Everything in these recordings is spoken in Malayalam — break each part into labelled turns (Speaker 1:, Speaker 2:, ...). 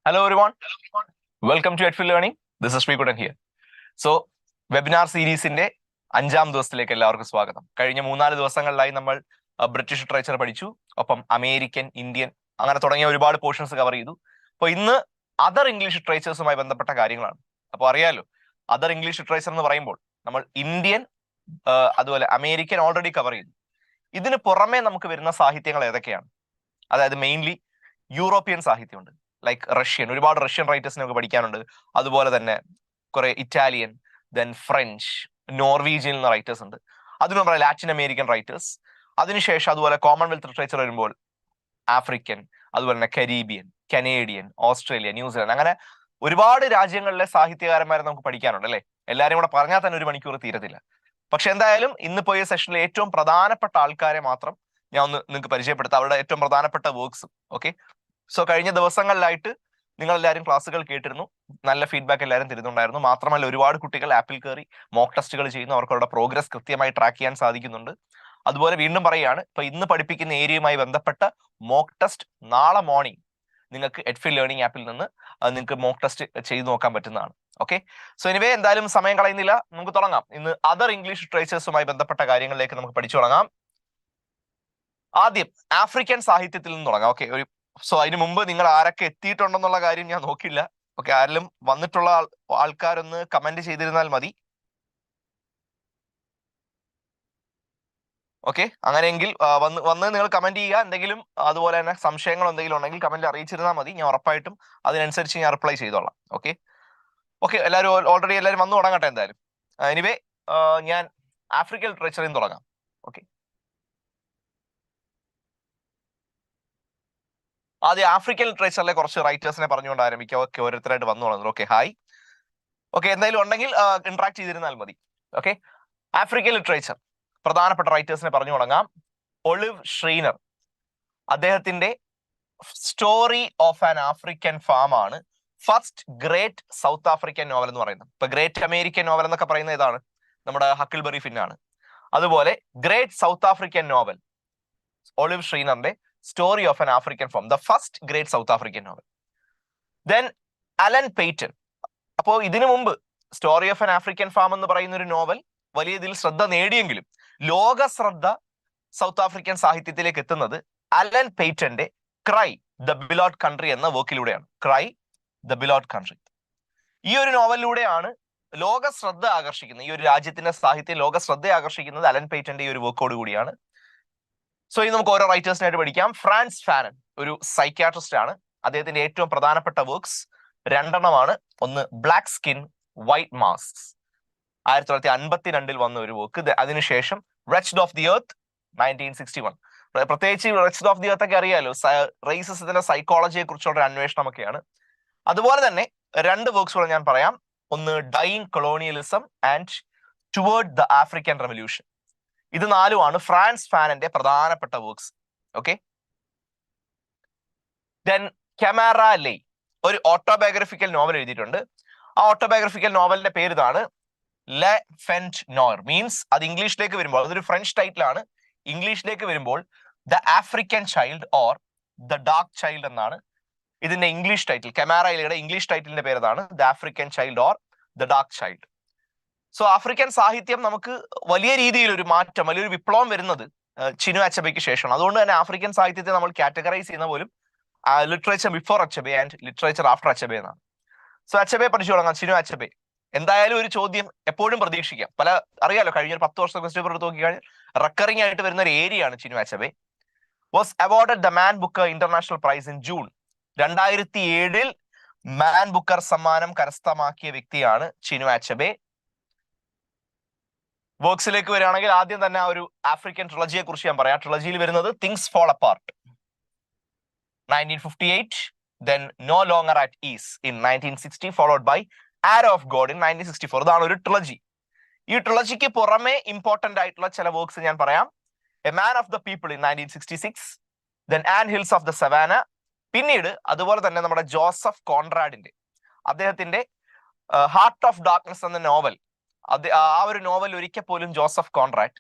Speaker 1: Hello everyone, welcome to Edfield Learning. This is 𝗟𝗘𝗁𝗏 here. So, webinar സീരീസിന്റെ 5ാം ദിവസത്തിലേക്ക് എല്ലാവർക്കും സ്വാഗതം. കഴിഞ്ഞ 3-4 ദിവസങ്ങളിലായി നമ്മൾ ബ്രിട്ടീഷ് ലിറ്ററേച്ചർ പഠിച്ചു, ഒപ്പം അമേരിക്കൻ, ഇന്ത്യൻ അങ്ങനെ തുടങ്ങിയ ഒരുപാട് പോർഷൻസ് കവർ ചെയ്തു. അപ്പോൾ ഇന്ന് അതർ ഇംഗ്ലീഷ് ലിറ്ററേച്ചേഴ്സുമായി ബന്ധപ്പെട്ട കാര്യങ്ങളാണ്. അപ്പോൾ അറിയാലോ, അതർ ഇംഗ്ലീഷ് ലിറ്ററേച്ചർ എന്ന് പറയുമ്പോൾ നമ്മൾ ഇന്ത്യൻ അതുപോലെ അമേരിക്കൻ ഓൾറെഡി കവർ ചെയ്തു. ഇതിന് പുറമെ നമുക്ക് വരുന്ന സാഹിത്യങ്ങൾ ഏതൊക്കെയാണ്? അതായത് മെയിൻലി യൂറോപ്യൻ സാഹിത്യമുണ്ട്, ലൈക്ക് റഷ്യൻ, ഒരുപാട് റഷ്യൻ റൈറ്റേഴ്സിനെ നമുക്ക് പഠിക്കാനുണ്ട്. അതുപോലെ തന്നെ കുറെ ഇറ്റാലിയൻ, ദെൻ ഫ്രഞ്ച്, നോർവീജിയൻ എന്ന റൈറ്റേഴ്സ് ഉണ്ട്. അതിന് നമ്മുടെ ലാറ്റിൻ അമേരിക്കൻ റൈറ്റേഴ്സ്. അതിനുശേഷം അതുപോലെ കോമൺവെൽത്ത് ലിറ്ററേച്ചർ വരുമ്പോൾ ആഫ്രിക്കൻ, അതുപോലെ തന്നെ കരീബിയൻ, കനേഡിയൻ, ഓസ്ട്രേലിയ, ന്യൂസിലാൻഡ്, അങ്ങനെ ഒരുപാട് രാജ്യങ്ങളിലെ സാഹിത്യകാരന്മാരെ നമുക്ക് പഠിക്കാനുണ്ട് അല്ലേ. എല്ലാവരും കൂടെ പറഞ്ഞാൽ തന്നെ 1 മണിക്കൂർ തീരത്തില്ല. പക്ഷെ എന്തായാലും ഇന്ന് പോയ സെഷനിലെ ഏറ്റവും പ്രധാനപ്പെട്ട ആൾക്കാരെ മാത്രം ഞാൻ ഒന്ന് നിങ്ങൾക്ക് പരിചയപ്പെടുത്താം, അവരുടെ ഏറ്റവും പ്രധാനപ്പെട്ട വർക്ക്സും. ഓക്കെ, സോ കഴിഞ്ഞ ദിവസങ്ങളിലായിട്ട് നിങ്ങൾ എല്ലാവരും ക്ലാസ്സുകൾ കേട്ടിരുന്നു, നല്ല ഫീഡ്ബാക്ക് എല്ലാവരും തരുന്നുണ്ടായിരുന്നു. മാത്രമല്ല ഒരുപാട് കുട്ടികൾ ആപ്പിൽ കയറി മോക്ക് ടെസ്റ്റുകൾ ചെയ്യുന്നു, അവർക്ക് അവരുടെ പ്രോഗ്രസ് കൃത്യമായി ട്രാക്ക് ചെയ്യാൻ സാധിക്കുന്നുണ്ട്. അതുപോലെ വീണ്ടും പറയുകയാണ്, ഇപ്പൊ ഇന്ന് പഠിപ്പിക്കുന്ന ഏരിയയുമായി ബന്ധപ്പെട്ട മോക്ക് ടെസ്റ്റ് നാളെ മോർണിംഗ് നിങ്ങൾക്ക് എഡ്ഫിൽ ലേണിംഗ് ആപ്പിൽ നിന്ന് നിങ്ങൾക്ക് മോക്ക് ടെസ്റ്റ് ചെയ്ത് നോക്കാൻ പറ്റുന്നതാണ്. ഓക്കെ, സോ എനിവേ എന്തായാലും സമയം കളയുന്നില്ല, നമുക്ക് തുടങ്ങാം. ഇന്ന് അതർ ഇംഗ്ലീഷ് ലിറ്ററേച്ചേഴ്സുമായി ബന്ധപ്പെട്ട കാര്യങ്ങളിലേക്ക് നമുക്ക് പഠിച്ചു തുടങ്ങാം. ആദ്യം ആഫ്രിക്കൻ സാഹിത്യത്തിൽ നിന്ന് തുടങ്ങാം. ഓക്കെ, സോ അതിന് മുമ്പ് നിങ്ങൾ ആരൊക്കെ എത്തിയിട്ടുണ്ടെന്നുള്ള കാര്യം ഞാൻ നോക്കില്ല. ഓക്കെ, ആരെങ്കിലും വന്നിട്ടുള്ള ആൾക്കാരൊന്ന് കമന്റ് ചെയ്തിരുന്നാൽ മതി. ഓക്കെ, അങ്ങനെയെങ്കിൽ വന്ന് നിങ്ങൾ കമന്റ് ചെയ്യുക. എന്തെങ്കിലും അതുപോലെ തന്നെ സംശയങ്ങൾ എന്തെങ്കിലും ഉണ്ടെങ്കിൽ കമന്റ് അറിയിച്ചിരുന്നാൽ മതി, ഞാൻ ഉറപ്പായിട്ടും അതിനനുസരിച്ച് ഞാൻ റിപ്ലൈ ചെയ്തോളാം. ഓക്കെ ഓക്കെ, എല്ലാവരും ഓൾറെഡി എല്ലാവരും വന്നു തുടങ്ങട്ടെ. എന്തായാലും എനിവേ ഞാൻ ആഫ്രിക്കൻ ലിറ്ററേച്ചറിൽ നിന്ന് തുടങ്ങാം. ഓക്കെ, ആദ്യം ആഫ്രിക്കൻ ലിറ്ററേച്ചറിലെ കുറച്ച് റൈറ്റേഴ്സിനെ പറഞ്ഞുകൊണ്ട് ആരംഭിക്കാം. ഓക്കെ, ഓരോരുത്തരായിട്ട് വന്നു തുടങ്ങുന്നു. Okay, hi. ഓക്കെ, എന്തായാലും ഉണ്ടെങ്കിൽ ഇന്ററാക്ട് ചെയ്തിരുന്നാൽ മതി. ഓക്കെ, ആഫ്രിക്കൻ ലിറ്ററേച്ചർ പ്രധാനപ്പെട്ട റൈറ്റേഴ്സിനെ പറഞ്ഞു തുടങ്ങാം. ഒളിവ് ഷ്രീനർ, അദ്ദേഹത്തിന്റെ story of an African farm ആണ് first great South African novel എന്ന് പറയുന്നത്. ഇപ്പൊ ഗ്രേറ്റ് അമേരിക്കൻ നോവൽ എന്നൊക്കെ പറയുന്നത് ഇതാണ്, നമ്മുടെ ഹക്കിൾബറി ഫിന്നാണ്. അതുപോലെ great South African novel Olive ഷ്രീനറിന്റെ story of an African farm, the first great South African novel. Then Alan Paton. അപ്പോൾ ഇതിനു മുമ്പ് story of an African farm എന്ന് പറയുന്ന ഒരു നോവൽ വലിയ ഇതിൽ ശ്രദ്ധ നേടിയെങ്കിലും ലോക ശ്രദ്ധ സൗത്ത് ആഫ്രിക്കൻ സാഹിത്യത്തിലേക്ക് എത്തുന്നത് അലൻ പെയ്റ്റന്റെ ക്രൈ ദ ബിലോട്ട് കൺട്രി എന്ന വർക്കിലൂടെയാണ്. ക്രൈ ദ ബിലോട്ട് കൺട്രി, ഈ ഒരു നോവലിലൂടെയാണ് ലോക ശ്രദ്ധ ആകർഷിക്കുന്നത്, ഈ ഒരു രാജ്യത്തിന്റെ സാഹിത്യം ലോക ശ്രദ്ധ ആകർഷിക്കുന്നത് അലൻ പെയ്റ്റന്റെ ഈ ഒരു വർക്കോട് കൂടിയാണ്. സോ ഇത് നമുക്ക് ഓരോ റൈറ്റേഴ്സിനായിട്ട് പഠിക്കാം. ഫ്രാൻസ് ഫാനൻ ഒരു സൈക്യാട്രിസ്റ്റ് ആണ്. അദ്ദേഹത്തിന്റെ ഏറ്റവും പ്രധാനപ്പെട്ട വർക്ക്സ് 2 ഒന്ന് ബ്ലാക്ക് സ്കിൻ വൈറ്റ് മാസ്ക്, 1952 വന്ന ഒരു വർക്ക്. അതിനുശേഷം റെച്ച്ഡ് ഓഫ് ദി എർത്ത് 1961. പ്രത്യേകിച്ച് റെച്ച്ഡ് ഓഫ് ദി എർത്ത് ഒക്കെ അറിയാലോ, റേസിസത്തിന്റെ സൈക്കോളജിയെ കുറിച്ചുള്ള ഒരു അന്വേഷണമൊക്കെയാണ്. അതുപോലെ തന്നെ 2 വർക്ക്സ് കൂടെ ഞാൻ പറയാം. ഒന്ന് dying colonialism and toward the African revolution. ഇത് 4 ഫ്രാൻസ് ഫാനന്റെ പ്രധാനപ്പെട്ട വർക്ക്സ്. ഓക്കെ, ദെൻ 𝗟𝗘𝗔𝗗𝗏 ഒരു ഓട്ടോബയോഗ്രഫിക്കൽ നോവൽ എഴുതിയിട്ടുണ്ട്. ആ ഓട്ടോബയോഗ്രഫിക്കൽ നോവലിന്റെ പേര് ഇതാണ്, ലെ ഫെന്റ് നോർ. മീൻസ് അത് ഇംഗ്ലീഷിലേക്ക് വരുമ്പോൾ, അതൊരു ഫ്രഞ്ച് ടൈറ്റിൽ ആണ്, ഇംഗ്ലീഷിലേക്ക് വരുമ്പോൾ the African child or the dark child എന്നാണ് ഇതിന്റെ ഇംഗ്ലീഷ് ടൈറ്റിൽ. 𝗟𝗘𝗔𝗗𝗏 ഇംഗ്ലീഷ് ടൈറ്റിലിന്റെ പേര് അതാണ്, the African child or the dark child. So African സാഹിത്യം നമുക്ക് വലിയ രീതിയിൽ ഒരു മാറ്റം, വലിയൊരു വിപ്ലവം വരുന്നത് ചിനു അച്ചബെയ്ക്ക് ശേഷമാണ്. അതുകൊണ്ട് തന്നെ ആഫ്രിക്കൻ സാഹിത്യത്തെ നമ്മൾ കാറ്റഗറൈസ് ചെയ്യുന്ന പോലും literature before Achebe and literature after Achebe എന്നാണ്. സോ അച്ചബെ പഠിച്ചു തുടങ്ങാം, ചിനു അച്ചബെ. എന്തായാലും ഒരു ചോദ്യം എപ്പോഴും പ്രതീക്ഷിക്കാം, അറിയാലോ, കഴിഞ്ഞ 10 വർഷം ക്വസ്റ്റ്യൻ പേപ്പർ നോക്കിക്കഴിഞ്ഞാൽ റെക്കറിംഗ് ആയിട്ട് വരുന്ന ഒരു ഏരിയയാണ് Chinua Achebe. Was awarded the Man Booker International Prize in June. 2007 Man Booker സമ്മാനം കരസ്ഥമാക്കിയ വ്യക്തിയാണ് ചിനു അച്ചബെ. വർക്ക്സിലേക്ക് വരികയാണെങ്കിൽ ആദ്യം തന്നെ ആ ഒരു ആഫ്രിക്കൻ ട്രിലജിയെ കുറിച്ച് ഞാൻ പറയാം. ട്രിലജിയിൽ വരുന്നത് things fall apart 1958, then no longer at ease in 1960, followed by arrow of god in 1964. ഇതാണ് ഒരു ട്രിലജി. ഈ ട്രിലജിക്ക് പുറമെ ഇമ്പോർട്ടന്റ് ആയിട്ടുള്ള ചില വർക്ക്സ് ഞാൻ പറയാം. A man of the people in 1966, then and hills of the savanna. പിന്നീട് അതുപോലെ തന്നെ നമ്മുടെ ജോസഫ് കോൺറാഡിന്റെ, അദ്ദേഹത്തിന്റെ ഹാർട്ട് ഓഫ് ഡാർക്ക്നെസ് എന്ന നോവൽ, ആ ഒരു നോവൽ ഒരിക്കൽ പോലും ജോസഫ് കോൺറാഡ്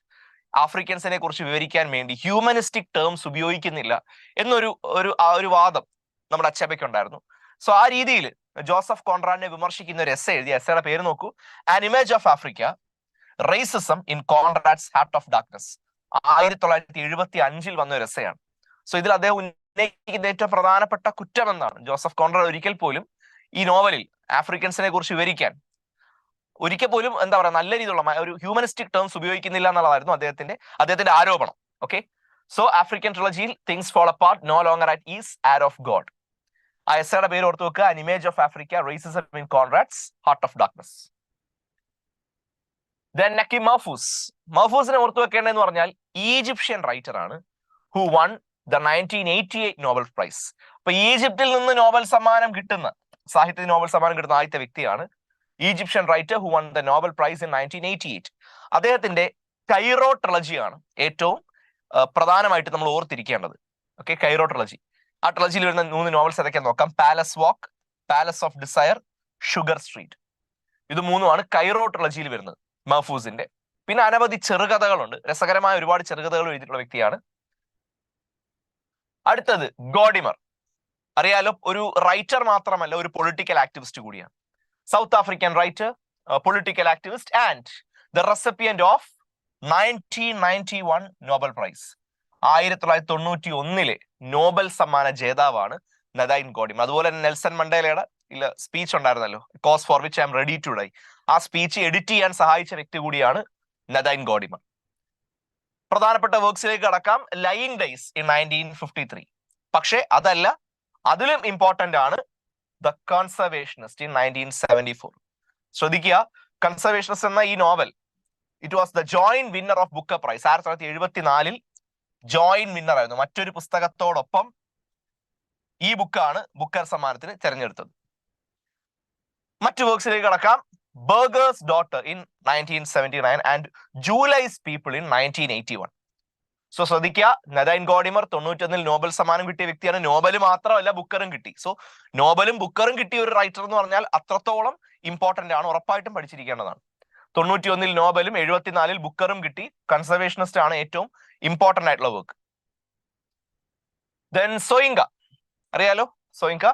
Speaker 1: ആഫ്രിക്കൻസിനെ കുറിച്ച് വിവരിക്കാൻ വേണ്ടി ഹ്യൂമനിസ്റ്റിക് ടേംസ് ഉപയോഗിക്കുന്നില്ല എന്നൊരു വാദം നമ്മുടെ അച്ചബയ്ക്ക് ഉണ്ടായിരുന്നു. സോ ആ രീതിയിൽ ജോസഫ് കോൺറാഡിനെ വിമർശിക്കുന്ന ഒരു എസ്സേ എഴുതി. എസ്സേയുടെ പേര് നോക്കൂ, an image of Africa, racism in Conrad's heart of Darkness. 1975 വന്ന ഒരു എസ്സേയാണ്. സോ ഇതിൽ അദ്ദേഹം ഉന്നയിക്കുന്ന ഏറ്റവും പ്രധാനപ്പെട്ട കുറ്റം എന്താണ്? ജോസഫ് കോൺറാഡ് ഒരിക്കൽ പോലും ഈ നോവലിൽ ആഫ്രിക്കൻസിനെ കുറിച്ച് വിവരിക്കാൻ ഒരിക്കൽ പോലും എന്താ പറയുക നല്ല രീതിയിലുള്ള ഒരു ഹ്യൂമനിസ്റ്റിക് ടേംസ് ഉപയോഗിക്കുന്നില്ല എന്നുള്ളതായിരുന്നു അദ്ദേഹത്തിന്റെ ആരോപണം. ഓക്കെ, സോ ആഫ്രിക്കൻ ട്രിലജിയിൽ things fall apart, no longer at ease, arrow of God. ആ എസ്സേയുടെ പേര് ഓർത്ത് വെക്കുക, an image of Africa, racism in Conrad's heart of darkness. Then Naki Mahfouz. മഹ്ഫൂസിനെ ഓർത്തു വെക്കേണ്ടതെന്ന് പറഞ്ഞാൽ ഈജിപ്ഷ്യൻ റൈറ്റർ ആണ്, who won the 1988 Nobel prize. അപ്പൊ ഈജിപ്തിൽ നിന്ന് നോബൽ സമ്മാനം കിട്ടുന്ന, സാഹിത്യ നോബൽ സമ്മാനം കിട്ടുന്ന ആദ്യത്തെ വ്യക്തിയാണ്. Egyptian writer who won the Nobel price in 1988. അദ്ദേഹത്തിന്റെ കൈറോ ട്രിലജിയാണ് ഏറ്റവും പ്രധാനമായിട്ട് നമ്മൾ ഓർത്തിരിക്കേണ്ടത്. Okay, Cairo trilogy. ആ ട്രിലജിയിൽ വരുന്ന 3 നോവൽസ് ഏതൊക്കെയാന്ന് നോക്കാം. Palace walk, palace of desire, sugar street. ഇത് 3ആണ് കൈറോ ട്രിലജിയിൽ വരുന്നത് മഹ്ഫൂസിന്റെ. പിന്നെ അനവധി ചെറുകഥകളുണ്ട്, രസകരമായ ഒരുപാട് ചെറുകഥകൾ എഴുതിയിട്ടുള്ള വ്യക്തിയാണ്. അടുത്തത് ഗോഡിമർ. അറിയാലോ, ഒരു റൈറ്റർ മാത്രമല്ല, ഒരു പൊളിറ്റിക്കൽ ആക്ടിവിസ്റ്റ് കൂടിയാണ്. South African writer, political activist and the recipient of 1991 Nobel prize. 1991 Nobel സമ്മാന ജേതാവാണ് നദൈൻ ഗോഡിമർ. അതുപോലെ തന്നെ നെൽസൺ മണ്ടേലയുടെ സ്പീച്ച് ഉണ്ടായിരുന്നല്ലോ, cause for which I am ready to die. ആ സ്പീച്ച് എഡിറ്റ് ചെയ്യാൻ സഹായിച്ച വ്യക്തി കൂടിയാണ് നദൈൻ ഗോഡിമർ. പ്രധാനപ്പെട്ട വർക്ക്സിലേക്ക് കടക്കാം. Lying days in 1953. പക്ഷെ അതല്ല, അതിലും ഇമ്പോർട്ടന്റ് ആണ് ദ കൺസർവേഷനിസ്റ്റ് ഇൻ 1974. ശ്രദ്ധിക്കുക, കൺസർവേഷനിസ്റ്റ് എന്ന ഈ novel, it was the joint winner of Booker prize. 1974 joint winner ആയിരുന്നു. മറ്റൊരു പുസ്തകത്തോടൊപ്പം ഈ ബുക്കാണ് ബുക്കർ സമ്മാനത്തിന് തെരഞ്ഞെടുത്തത്. മറ്റു വർക്ക്സിലേക്ക് കടക്കാം. Burger's daughter in 1979 and July's people in 1981. So ശ്രദ്ധിക്കുക, നദൈൻ ഗോഡിമർ 91 നോബൽ സമ്മാനം കിട്ടിയ വ്യക്തിയാണ്. നോബൽ മാത്രമല്ല, ബുക്കറും കിട്ടി. സോ നോബലും ബുക്കറും കിട്ടിയ ഒരു റൈറ്റർ എന്ന് പറഞ്ഞാൽ അത്രത്തോളം ഇമ്പോർട്ടന്റ് ആണ്, ഉറപ്പായിട്ടും പഠിച്ചിരിക്കേണ്ടതാണ്. 91 നോബലും 74 ബുക്കറും കിട്ടി. കൺസർവേഷനിസ്റ്റ് ആണ് ഏറ്റവും ഇമ്പോർട്ടന്റ് ആയിട്ടുള്ള വർക്ക്. Then Soyinka. അറിയാലോ, Soyinka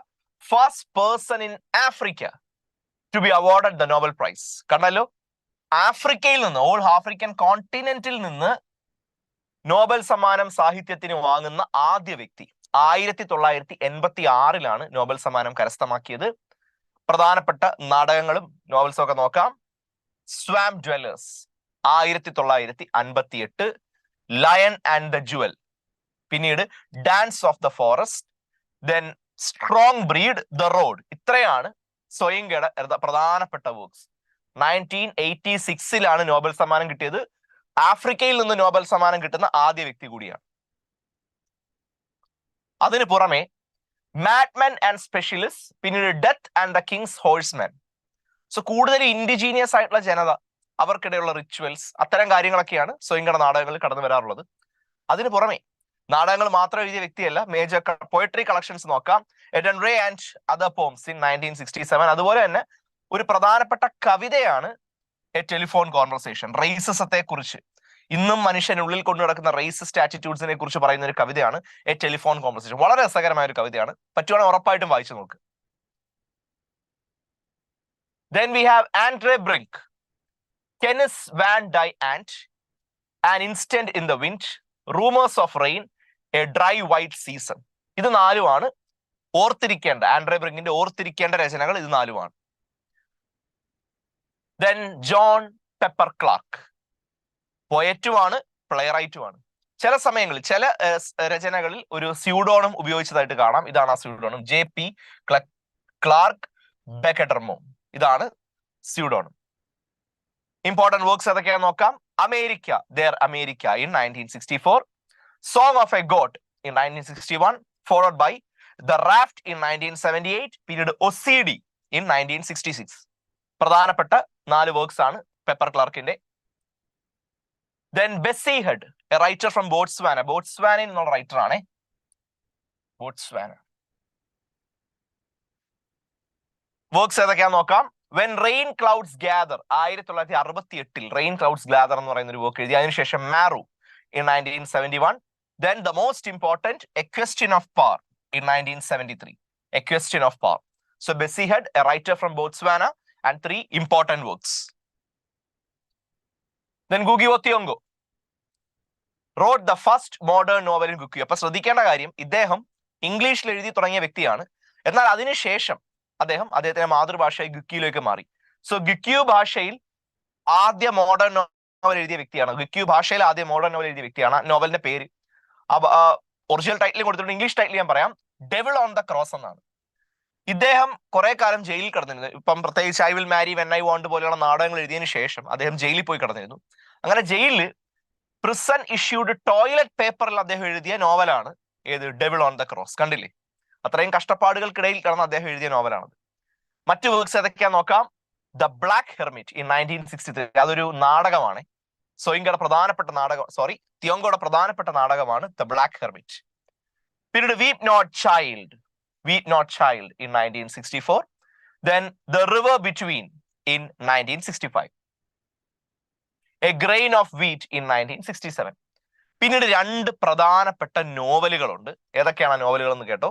Speaker 1: first person in Africa to be awarded the Nobel prize. കണ്ടല്ലോ, ആഫ്രിക്കയിൽ നിന്ന്, ഓൾ ആഫ്രിക്കൻ കോണ്ടിനെന്റിൽ നിന്ന് നോബൽ സമ്മാനം സാഹിത്യത്തിന് വാങ്ങുന്ന ആദ്യ വ്യക്തി. 1986 നോബൽ സമ്മാനം കരസ്ഥമാക്കിയത്. പ്രധാനപ്പെട്ട നാടകങ്ങളും നോവൽസും ഒക്കെ നോക്കാം. സ്വാം ഡ്വെല്ലേഴ്സ് 1958, ലയൺ ആൻഡ് ദ ജുവൽ, പിന്നീട് dance of the forest, then strong breed, the road. ഇത്രയാണ് സോയിങ്കയുടെ പ്രധാനപ്പെട്ട വർക്ക്സ്. 1986 നോബൽ സമ്മാനം കിട്ടിയത്. ആഫ്രിക്കയിൽ നിന്ന് നോബൽ സമ്മാനം കിട്ടുന്ന ആദ്യ വ്യക്തി കൂടിയാണ്. അതിനു പുറമെ മാഡ്മെൻ ആൻഡ് സ്പെഷ്യലിസ്റ്റ്, പിന്നീട് death and the Kings horseman. So കൂടുതൽ ഇൻഡിജീനിയസ് ആയിട്ടുള്ള ജനത, അവർക്കിടയുള്ള റിച്വൽസ്, അത്തരം കാര്യങ്ങളൊക്കെയാണ് സോയിങ്കയുടെ നാടകങ്ങളിൽ കടന്നു വരാറുള്ളത്. അതിനു പുറമെ നാടകങ്ങൾ മാത്രം എഴുതിയ വ്യക്തിയല്ല, മേജർ പോയട്രി കളക്ഷൻസ് നോക്കാം. General and other poems in 1967. അതുപോലെ തന്നെ ഒരു പ്രധാനപ്പെട്ട കവിതയാണ് എ ടെലിഫോൺ കോൺവെർസേഷൻ. റേസിസത്തെ കുറിച്ച്, ഇന്നും മനുഷ്യനുള്ളിൽ കൊണ്ടു നടക്കുന്ന റേസിസ്റ്റ് ആറ്റിറ്റ്യൂഡ്സിനെ കുറിച്ച് പറയുന്ന ഒരു കവിതയാണ് എ ടെലിഫോൺ കോൺവെർസേഷൻ. വളരെ രസകരമായ ഒരു കവിതയാണ്, പറ്റുവാണെങ്കിൽ ഉറപ്പായിട്ടും വായിച്ചു നോക്ക്. Then we have Andre Brink, Kenneth Van Dyke and An Instant in the Wind, Rumors of Rain, A Dry White Season. ഇത് 4 ഓർത്തിരിക്കേണ്ട, ആൻഡ്രെ ബ്രിങ്കിന്റെ ഓർത്തിരിക്കേണ്ട രചനകൾ ഇത് 4. Then ജോൺ പെപ്പർ ക്ലാർക്ക്, പോയറ്റുമാണ്, പ്ലേറൈറ്റുമാണ്. ചില സമയങ്ങളിൽ ചില രചനകളിൽ ഒരു സ്യൂഡോണം ഉപയോഗിച്ചതായിട്ട് കാണാം. ഇതാണ് ആ സ്യൂഡോണം, JP ക്ലാർക്ക് ബെക്കഡർമോ. ഇതാണ് സ്യൂഡോണം. ഇമ്പോർട്ടന്റ് വർക്ക്സ് ഏതൊക്കെയാണെന്ന് നോക്കാം. America, their America in 1964, song of a goat in 1961, followed by the raft in 1978, പിന്നീട് ഒസിഡി ഇൻ 1966. പ്രധാനപ്പെട്ട 4 വർക്ക്സ് ആണ് പെപ്പർ ക്ലാർക്കിന്റെ. Then Bessie Head, a writer from Botswana. ബോട്സ്വാനയിൽ നിന്നുള്ള റൈറ്റർ ആണ്. ബോട്സ്വാന വർക്ക്സ് ഏതൊക്കെയാന്ന് നോക്കാം. When rain clouds gather 1968 rain clouds gather എന്ന് പറയുന്ന ഒരു വർക്ക് എഴുതി. അതിനുശേഷം Maru in 1971. Then the most important a question of power in 1973. A question of power. So 𝗟𝗘𝗔𝗗, a writer from Botswana, and 3 important works. Then 𝗂𝗂𝗂𝗂𝗂𝗂 wrote the first modern novel in ഗുക്കിയു. അപ്പൊ ശ്രദ്ധിക്കേണ്ട കാര്യം, ഇദ്ദേഹം ഇംഗ്ലീഷിൽ എഴുതി തുടങ്ങിയ വ്യക്തിയാണ്. എന്നാൽ അതിനുശേഷം അദ്ദേഹത്തിന്റെ മാതൃഭാഷയായി ഗുക്കിയിലേക്ക് മാറി. സോ ഗുക്കിയു ഭാഷയിൽ ആദ്യ മോഡേൺ നോവൽ എഴുതിയ വ്യക്തിയാണ്. ഗുക്കിയു ഭാഷയിൽ ആദ്യ മോഡേൺ നോവൽ എഴുതിയ വ്യക്തിയാണ്. നോവലിന്റെ പേര് ഒറിജിനൽ ടൈറ്റിൽ കൊടുത്തിട്ടുണ്ട്. ഇംഗ്ലീഷ് ടൈറ്റിൽ ഞാൻ പറയാം, ഡെവിൾ ഓൺ ദ ക്രോസ് എന്നാണ്. ഇദ്ദേഹം കുറെ കാലം ജയിലിൽ കിടന്നിരുന്നു. ഇപ്പം പ്രത്യേകിച്ച് I will Mari when I want പോലെയുള്ള നാടകങ്ങൾ എഴുതിയതിനു ശേഷം അദ്ദേഹം ജയിലിൽ പോയി കിടന്നിരുന്നു. അങ്ങനെ ജയിലിൽ പ്രിസൺ ഇഷ്യൂഡ് ടോയ്ലറ്റ് പേപ്പറിൽ അദ്ദേഹം എഴുതിയ നോവലാണ് ഏത്, ഡെവിൾ ഓൺ ദ ക്രോസ്. കണ്ടില്ലേ, അത്രയും കഷ്ടപ്പാടുകൾക്കിടയിൽ കിടന്ന് അദ്ദേഹം എഴുതിയ നോവലാണത്. മറ്റു വർക്ക്സ് ഏതൊക്കെയാ നോക്കാം. ദ ബ്ലാക്ക് ഹെർമിറ്റ് ഇൻ 1963, അതൊരു നാടകമാണ്. തിയോങ്കോയുടെ പ്രധാനപ്പെട്ട നാടകമാണ് ദ ബ്ലാക്ക് ഹെർമിറ്റ്. പിന്നീട് weep not child in 1964. Then The River Between in 1965. A Grain of Wheat in 1967. പിന്നീട് 2 പ്രധാനപ്പെട്ട നോവലുകളുണ്ട്. ഏതൊക്കെയാണ് നോവലുകൾ എന്ന് കേട്ടോ.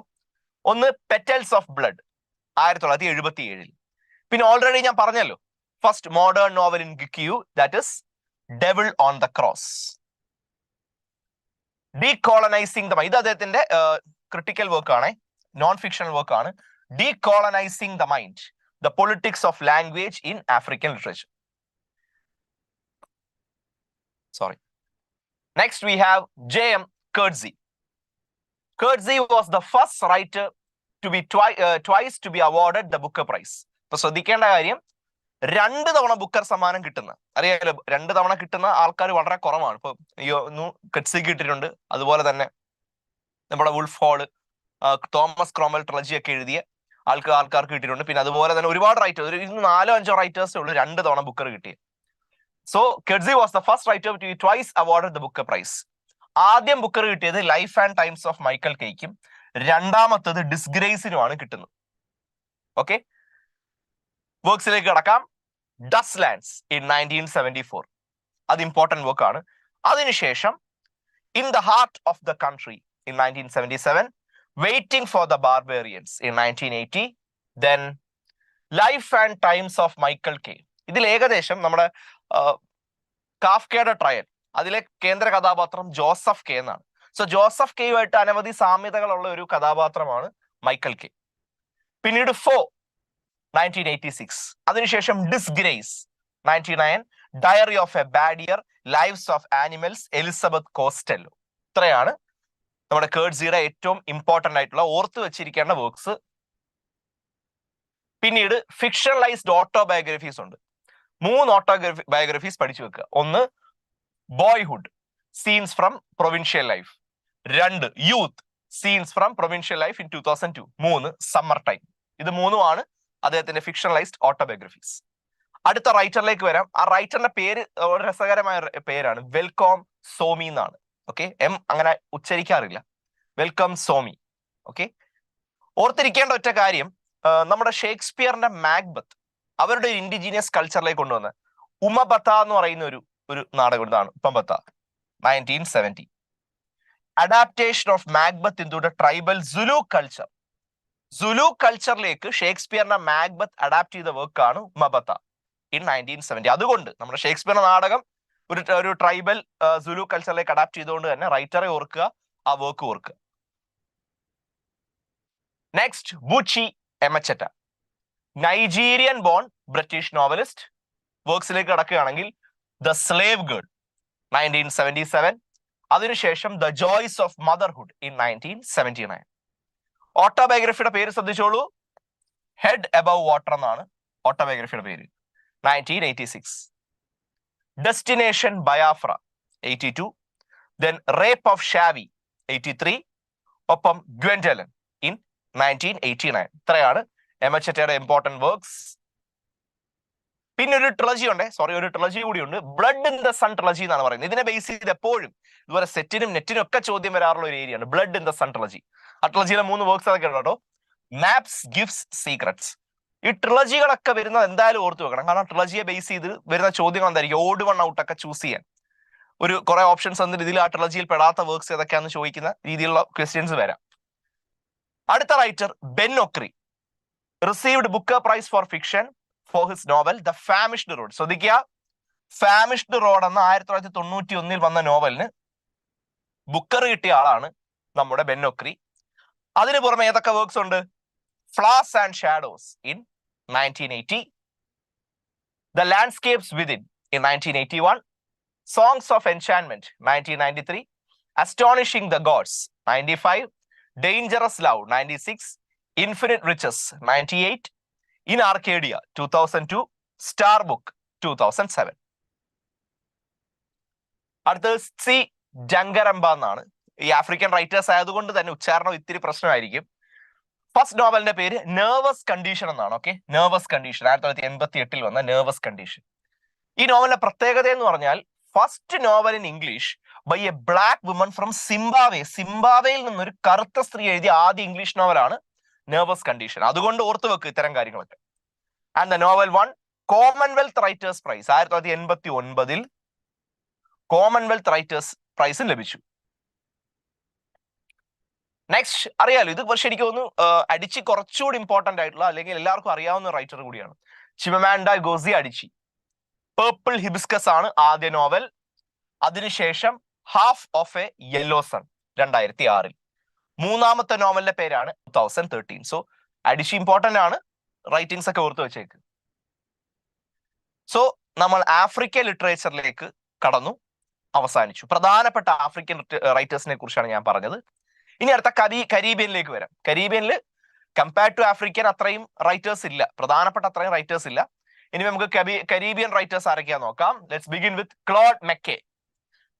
Speaker 1: ഒന്ന് പെറ്റൽസ് ഓഫ് ബ്ലഡ് 1977. പിന്നെ ഓൾറെഡി ഞാൻ പറഞ്ഞല്ലോ, first modern novel in Gikuyu, that is devil on the cross. Decolonising the mind, ഇത് അദ്ദേഹത്തിന്റെ ക്രിട്ടിക്കൽ വർക്ക് ആണ്, നോൺ ഫിക്ഷണൽ വർക്ക് ആണ്. Decolonising the mind, the politics of language in African literature. Next we have 𝗟𝗘𝗔𝗗𝗃. 𝗟𝗘𝗔𝗃 was the first writer to be twice to be awarded the Booker Prize. ഇപ്പൊ ശ്രദ്ധിക്കേണ്ട കാര്യം, 2 തവണ ബുക്കർ സമ്മാനം കിട്ടുന്ന, അറിയാലോ 2 തവണ കിട്ടുന്ന ആൾക്കാർ വളരെ കുറവാണ്. ഇപ്പൊ ഖഡ്സിക്ക് കിട്ടിയിട്ടുണ്ട്, അതുപോലെ തന്നെ നമ്മുടെ Wolf Hall, Thomas Cromwell trilogy ഒക്കെ എഴുതിയ ആൾക്കാർക്ക് കിട്ടിയിട്ടുണ്ട്. പിന്നെ അതുപോലെ തന്നെ ഒരുപാട് റൈറ്റേഴ്സ്, ഒരു 4-5 റൈറ്റേഴ്സേ ഉള്ളൂ 2 തവണ ബുക്കർ കിട്ടിയ. So 𝗟𝗘𝗔𝗃 was the first writer to be twice awarded the Booker Prize. ആദ്യം ബുക്കർ കിട്ടിയത് life and times of Michael കെയ്ക്കും, രണ്ടാമത്തത് ഡിസ്ഗ്രേസിനുമാണ് കിട്ടുന്നത്. ഓക്കെ, വർക്ക്സിലേക്ക് കടക്കാം. ഡസ്റ്റ് ലാൻഡ്സ് in 1974, അത് ഇമ്പോർട്ടന്റ് വർക്ക് ആണ്. അതിനുശേഷം in the heart of the country in 1977, waiting for the barbarians in 1980, then life and times of Michael K. ഇതിൽ ഏകദേശം നമ്മുടെ കാഫ്കയുടെ ട്രയൽ, അതിലെ കേന്ദ്ര കഥാപാത്രം ജോസഫ് കെ എന്നാണ്. സോ ജോസഫ് കെയുമായിട്ട് അനവധി സാമ്യതകളുള്ള ഒരു കഥാപാത്രമാണ് മൈക്കൽ കെ. പിന്നീട് 1986, അതിനുശേഷം disgrace 1999, diary of a bad year, lives of animals, Elizabeth Costello. ഇത്രയാണ് നമ്മുടെ 𝗟𝗘𝗔𝗃യുടെ ഏറ്റവും ഇമ്പോർട്ടന്റ് ആയിട്ടുള്ള ഓർത്തു വെച്ചിരിക്കേണ്ട വർക്ക്സ്. പിന്നീട് ഫിക്ഷണലൈസ്ഡ് ഓട്ടോബയോഗ്രഫീസ് ഉണ്ട്. 3 ഓട്ടോബയോഗ്രഫീസ് പഠിച്ചു വെക്കുക. ഒന്ന് boyhood, scenes from provincial life. 2 youth, scenes from provincial life in 2002. 3 summer time. ഇത് 3 അദ്ദേഹത്തിന്റെ ഫിക്ഷണലൈസ്ഡ് ഓട്ടോബയോഗ്രഫീസ്. അടുത്ത റൈറ്ററിലേക്ക് വരാം. ആ റൈറ്ററിന്റെ പേര് ഒരു രസകരമായ പേരാണ്, വെൽക്കോം സോമി എന്നാണ്. ഓക്കെ, എം അങ്ങനെ ഉച്ചരിക്കാറില്ല, വെൽക്കം സോമി. ഓക്കെ, ഓർത്തിരിക്കേണ്ട ഒറ്റ കാര്യം, നമ്മുടെ ഷേക്സ്പിയറിന്റെ മാക്ബത്ത് അവരുടെ ഒരു ഇൻഡിജീനിയസ് കൾച്ചറിലേക്ക് കൊണ്ടുവന്ന് 𝗦𝗿𝗲𝗲𝗂 എന്ന് പറയുന്ന ഒരു നാടകം ഇതാണ് 𝗦𝗿𝗲𝗲 1970. Adaptation of Macbeth in to the tribal Zulu culture. Zulu കൾച്ചറിലേക്ക് ഷേക്സ്പിയറിന്റെ മാക്ബത്ത് അഡാപ്റ്റ് ചെയ്ത വർക്കാണ് 𝗦𝗿𝗲𝗲 in 1970. അതുകൊണ്ട് നമ്മുടെ ഷേക്സ്പിയറിന്റെ നാടകം ഒരു ട്രൈബൽ സുലു കൾച്ചറിലേക്ക് അഡാപ്റ്റ് ചെയ്തുകൊണ്ട് തന്നെ റൈറ്ററെ ഓർക്കുക, ആ വർക്ക് ഓർക്കുക. Next Buchi Emecheta, Nigerian born British novelist. വർക്ക്സിലേക്ക് കടക്കുകയാണെങ്കിൽ ദ സ്ലേവ് ഗേൾ 1977, അതിനുശേഷം the joys of motherhood in 1979. ഓട്ടോബയോഗ്രഫിയുടെ പേര് ശ്രദ്ധിച്ചോളൂ, ഹെഡ് എബവ് വാട്ടർ എന്നാണ് ഓട്ടോബയോഗ്രഫിയുടെ പേര്, 1986. Destination Biafra 82, then rape of Shavi 83, ഒപ്പം ഗ്വെൻഡലൻ in 1989. ഇത്രയാണ് എമച്ചറ്റയുടെ ഇമ്പോർട്ടന്റ് വർക്ക്സ്. പിന്നെ ഒരു ട്രിലജി കൂടി ഉണ്ട്, blood in the sun trilogy എന്നാണ് പറയുന്നത്. ഇതിനെ ബേസ് ചെയ്ത് എപ്പോഴും ഇതുപോലെ സെറ്റിനും നെറ്റിനും ഒക്കെ ചോദ്യം വരാറുള്ള ഒരു ഏരിയയാണ് blood in the sun trilogy. ആ ട്രിലജിയിലെ 3 വർക്ക്സ് അതൊക്കെ കേട്ടോ. Maps, gifts, secrets. ഈ ട്രിലജികളൊക്കെ വരുന്നത് എന്തായാലും ഓർത്തു വെക്കണം, കാരണം ട്രിലജിയെ ബേസ് ചെയ്ത് വരുന്ന ചോദ്യങ്ങൾ എന്തായിരിക്കും, ഓഡ് വൺ ഔട്ട് ഒക്കെ ചൂസ് ചെയ്യാൻ കുറെ ഓപ്ഷൻസ് വന്നിട്ട് ഇതിൽ ആ ട്രിലജിയിൽ പെടാത്ത വർക്ക്സ് ഏതൊക്കെയാണെന്ന് ചോദിക്കുന്ന രീതിയിലുള്ള ക്വസ്റ്റ്യൻസ് വരാം. അടുത്ത writer Ben Okri, received Booker prize for fiction for his novel the famished road. ശ്രദ്ധിക്കുക, ഫാമിഷ്ഡ് റോഡ് എന്ന 1991 വന്ന നോവലിന് ബുക്കർ കിട്ടിയ ആളാണ് നമ്മുടെ ബെൻ ഒക്രി. അതിന് പുറമെ ഏതൊക്കെ വർക്ക്സ് ഉണ്ട്? Flowers and shadows in 1980, the landscapes within in 1981, songs of enchantment 1993, astonishing the gods 95, dangerous love 96, infinite riches 98, in Arcadia 2002, star book 2007. അടുത്തത് 𝗟𝗘𝗔𝗗𝗏 എന്നാണ്. ഈ ആഫ്രിക്കൻ റൈറ്റേഴ്സ് ആയതുകൊണ്ട് തന്നെ ഉച്ചാരണം ഇത്തിരി പ്രശ്നമായിരിക്കും. ഫസ്റ്റ് നോവലിന്റെ പേര് നെർവസ് കണ്ടീഷൻ എന്നാണ്. ഓക്കെ, നെർവസ് കണ്ടീഷൻ 1988 വന്ന നെർവസ് കണ്ടീഷൻ. ഈ നോവലിന്റെ പ്രത്യേകത എന്ന് പറഞ്ഞാൽ first novel in English by a black woman from Zimbabwe. സിംബാബ്വെയിൽ നിന്നൊരു കറുത്ത സ്ത്രീ എഴുതിയ ആദ്യ ഇംഗ്ലീഷ് നോവലാണ് നെർവസ് കണ്ടീഷൻ. അതുകൊണ്ട് ഓർത്തു വെക്ക് ഇത്തരം കാര്യങ്ങളൊക്കെ. And the novel one Commonwealth writers prize. 1989 Commonwealth writers prize ലഭിച്ചു. നെക്സ്റ്റ് അറിയാലോ, ഇത് പക്ഷെ എനിക്ക് തോന്നുന്നു അഡിച്ചി കുറച്ചുകൂടി ഇമ്പോർട്ടന്റ് ആയിട്ടുള്ള, അല്ലെങ്കിൽ എല്ലാവർക്കും അറിയാവുന്ന റൈറ്റർ കൂടിയാണ്, ചിമമാൻഡ ഗോസി അഡിച്ചി. പേർപ്പിൾ ഹിബിസ്കസ് ആണ് ആദ്യ നോവൽ. അതിനുശേഷം half of a yellow sun 2006. മൂന്നാമത്തെ നോവലിന്റെ പേരാണ് 2013. സോ അഡിച്ചി ഇമ്പോർട്ടന്റ് ആണ്, റൈറ്റിംഗ്സ് ഒക്കെ ഓർത്ത് വെച്ചേക്ക്. സോ നമ്മൾ ആഫ്രിക്കൻ ലിറ്ററേച്ചറിലേക്ക് കടന്നു, അവസാനിച്ചു. പ്രധാനപ്പെട്ട ആഫ്രിക്കൻ റൈറ്റേഴ്സിനെ കുറിച്ചാണ് ഞാൻ പറഞ്ഞത്. ഇനി അടുത്ത കരീബിയനിലേക്ക് വരാം. കരീബിയനിൽ കമ്പയർഡ് ടു ആഫ്രിക്കൻ അത്രയും റൈറ്റേഴ്സ് ഇല്ല, പ്രധാനപ്പെട്ട അത്രയും റൈറ്റേഴ്സ് ഇല്ല. ഇനി നമുക്ക് കരീബിയൻ റൈറ്റേഴ്സ് ആരൊക്കെയാ നോക്കാം. Let's begin with Claude McKay.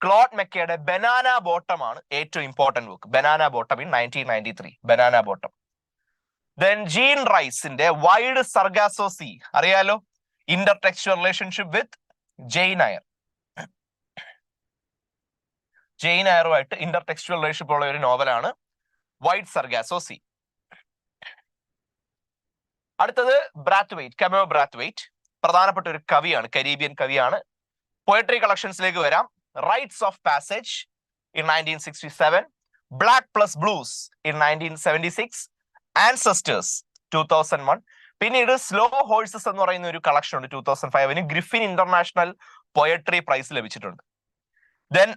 Speaker 1: Claude മെക്കയുടെ ബനാന ബോട്ടം ആണ് ഏറ്റവും important book. Banana bottom in 1993. Banana bottom. Then Jean റൈസിന്റെ വൈഡ് സർഗാസോ സീ അറിയാലോ, intertextual relationship with Jane Eyre. Jane അയറുമായിട്ട് ഇന്റർടെക്സ്ച്വൽ റിലേഷൻഷിപ്പ് ഉള്ള ഒരു നോവലാണ് വൈഡ് സർഗാസോ സീ. അടുത്തത് ബ്രാത്ത്വെയ്റ്റ്, കെമോ ബ്രാത്ത്വെയ്റ്റ്. പ്രധാനപ്പെട്ട ഒരു കവിയാണ്, കരീബിയൻ കവിയാണ്. പോയട്രി കളക്ഷൻസിലേക്ക് വരാം. Rites of passage in 1967, black plus blues in 1976, ancestors 2001. പിന്നീട് സ്ലോ ഹോഴ്സസ് എന്ന് പറയുന്ന ഒരു കളക്ഷൻ ഉണ്ട് 2005. ഗ്രിഫിൻ ഇന്റർനാഷണൽ പോയട്രി പ്രൈസ് ലഭിച്ചിട്ടുണ്ട്. Then